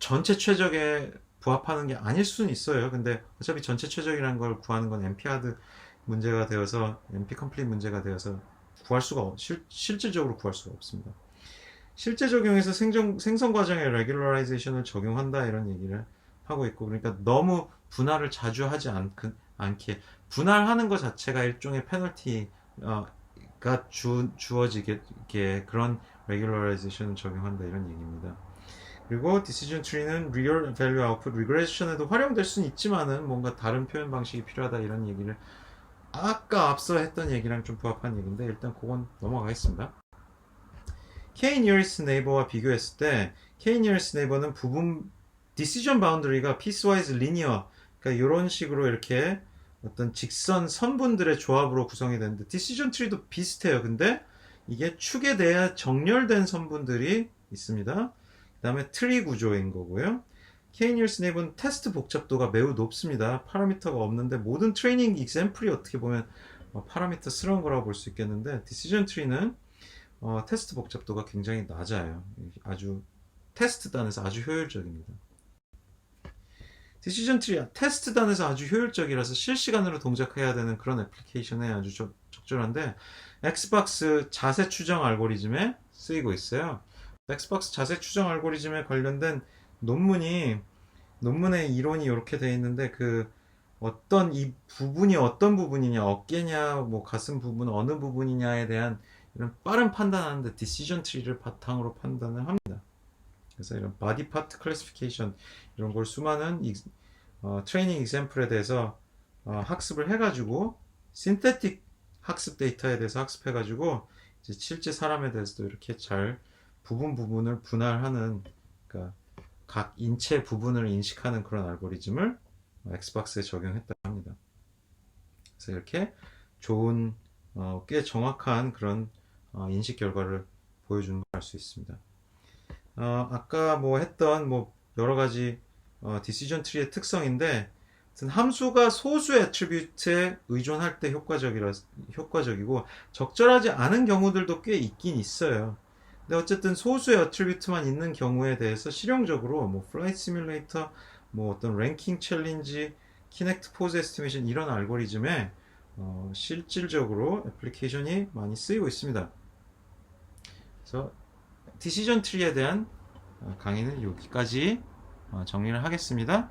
전체 최적에 부합하는 게 아닐 수는 있어요. 근데 어차피 전체 최적이라는 걸 구하는 건 NP-hard 문제가 되어서 NP-complete 문제가 되어서 실질적으로 구할 수가 없습니다. 실제 적용에서 생성 과정에 레귤러라이제이션을 적용한다 이런 얘기를 하고 있고 그러니까 너무 분할을 자주 하지 않게 분할하는 것 자체가 일종의 페널티가 주어지게 그런 레귤러라이제이션을 적용한다 이런 얘기입니다. 그리고 디시전 트리는 리얼 밸류 아웃풋 리그레션에도 활용될 수는 있지만은 뭔가 다른 표현 방식이 필요하다 이런 얘기를 아까 앞서 했던 얘기랑 좀 부합한 얘기인데 일단 그건 넘어가겠습니다. K nearest neighbor와 비교했을 때 K nearest neighbor는 부분 decision boundary가 piecewise linear 그러니까 이런 식으로 이렇게 어떤 직선 선분들의 조합으로 구성이 되는데 decision tree도 비슷해요. 근데 이게 축에 대해 정렬된 선분들이 있습니다. 그 다음에 트리 구조인 거고요. K nearest neighbor는 테스트 복잡도가 매우 높습니다. 파라미터가 없는데 모든 트레이닝 example이 어떻게 보면 파라미터스러운 거라고 볼 수 있겠는데 decision tree는 테스트 복잡도가 굉장히 낮아요. 아주 테스트 단에서 아주 효율적입니다. 디시전 트리 테스트 단에서 아주 효율적이라서 실시간으로 동작해야 되는 그런 애플리케이션에 아주 적절한데 엑스박스 자세 추정 알고리즘에 쓰이고 있어요. 엑스박스 자세 추정 알고리즘에 관련된 논문의 이론이 이렇게 되어 있는데 이 부분이 어떤 부분이냐 어깨냐 뭐 가슴 부분 어느 부분이냐에 대한 이런 빠른 판단하는데 디시전 트리를 바탕으로 판단을 합니다. 그래서 이런 바디 파트 클래시피케이션 이런 걸 수많은 트레이닝 익샘플에 대해서 학습을 해가지고 신테틱 학습 데이터에 대해서 학습해가지고 이제 실제 사람에 대해서도 이렇게 잘 부분을 분할하는 그러니까 각 인체 부분을 인식하는 그런 알고리즘을 엑스박스에 적용했다고 합니다. 그래서 이렇게 좋은 꽤 정확한 그런 인식 결과를 보여주는 걸 알 수 있습니다. 아까 했던 여러 가지 디시전 트리의 특성인데 함수가 소수 애트리뷰트에 의존할 때 효과적이고 적절하지 않은 경우들도 꽤 있긴 있어요. 근데 어쨌든 소수의 애트리뷰트만 있는 경우에 대해서 실용적으로 플라이트 시뮬레이터 어떤 랭킹 챌린지 키넥트 포즈 에스티메이션 이런 알고리즘에 실질적으로 애플리케이션이 많이 쓰이고 있습니다. 그래서 디시전 트리에 대한 강의는 여기까지 정리를 하겠습니다.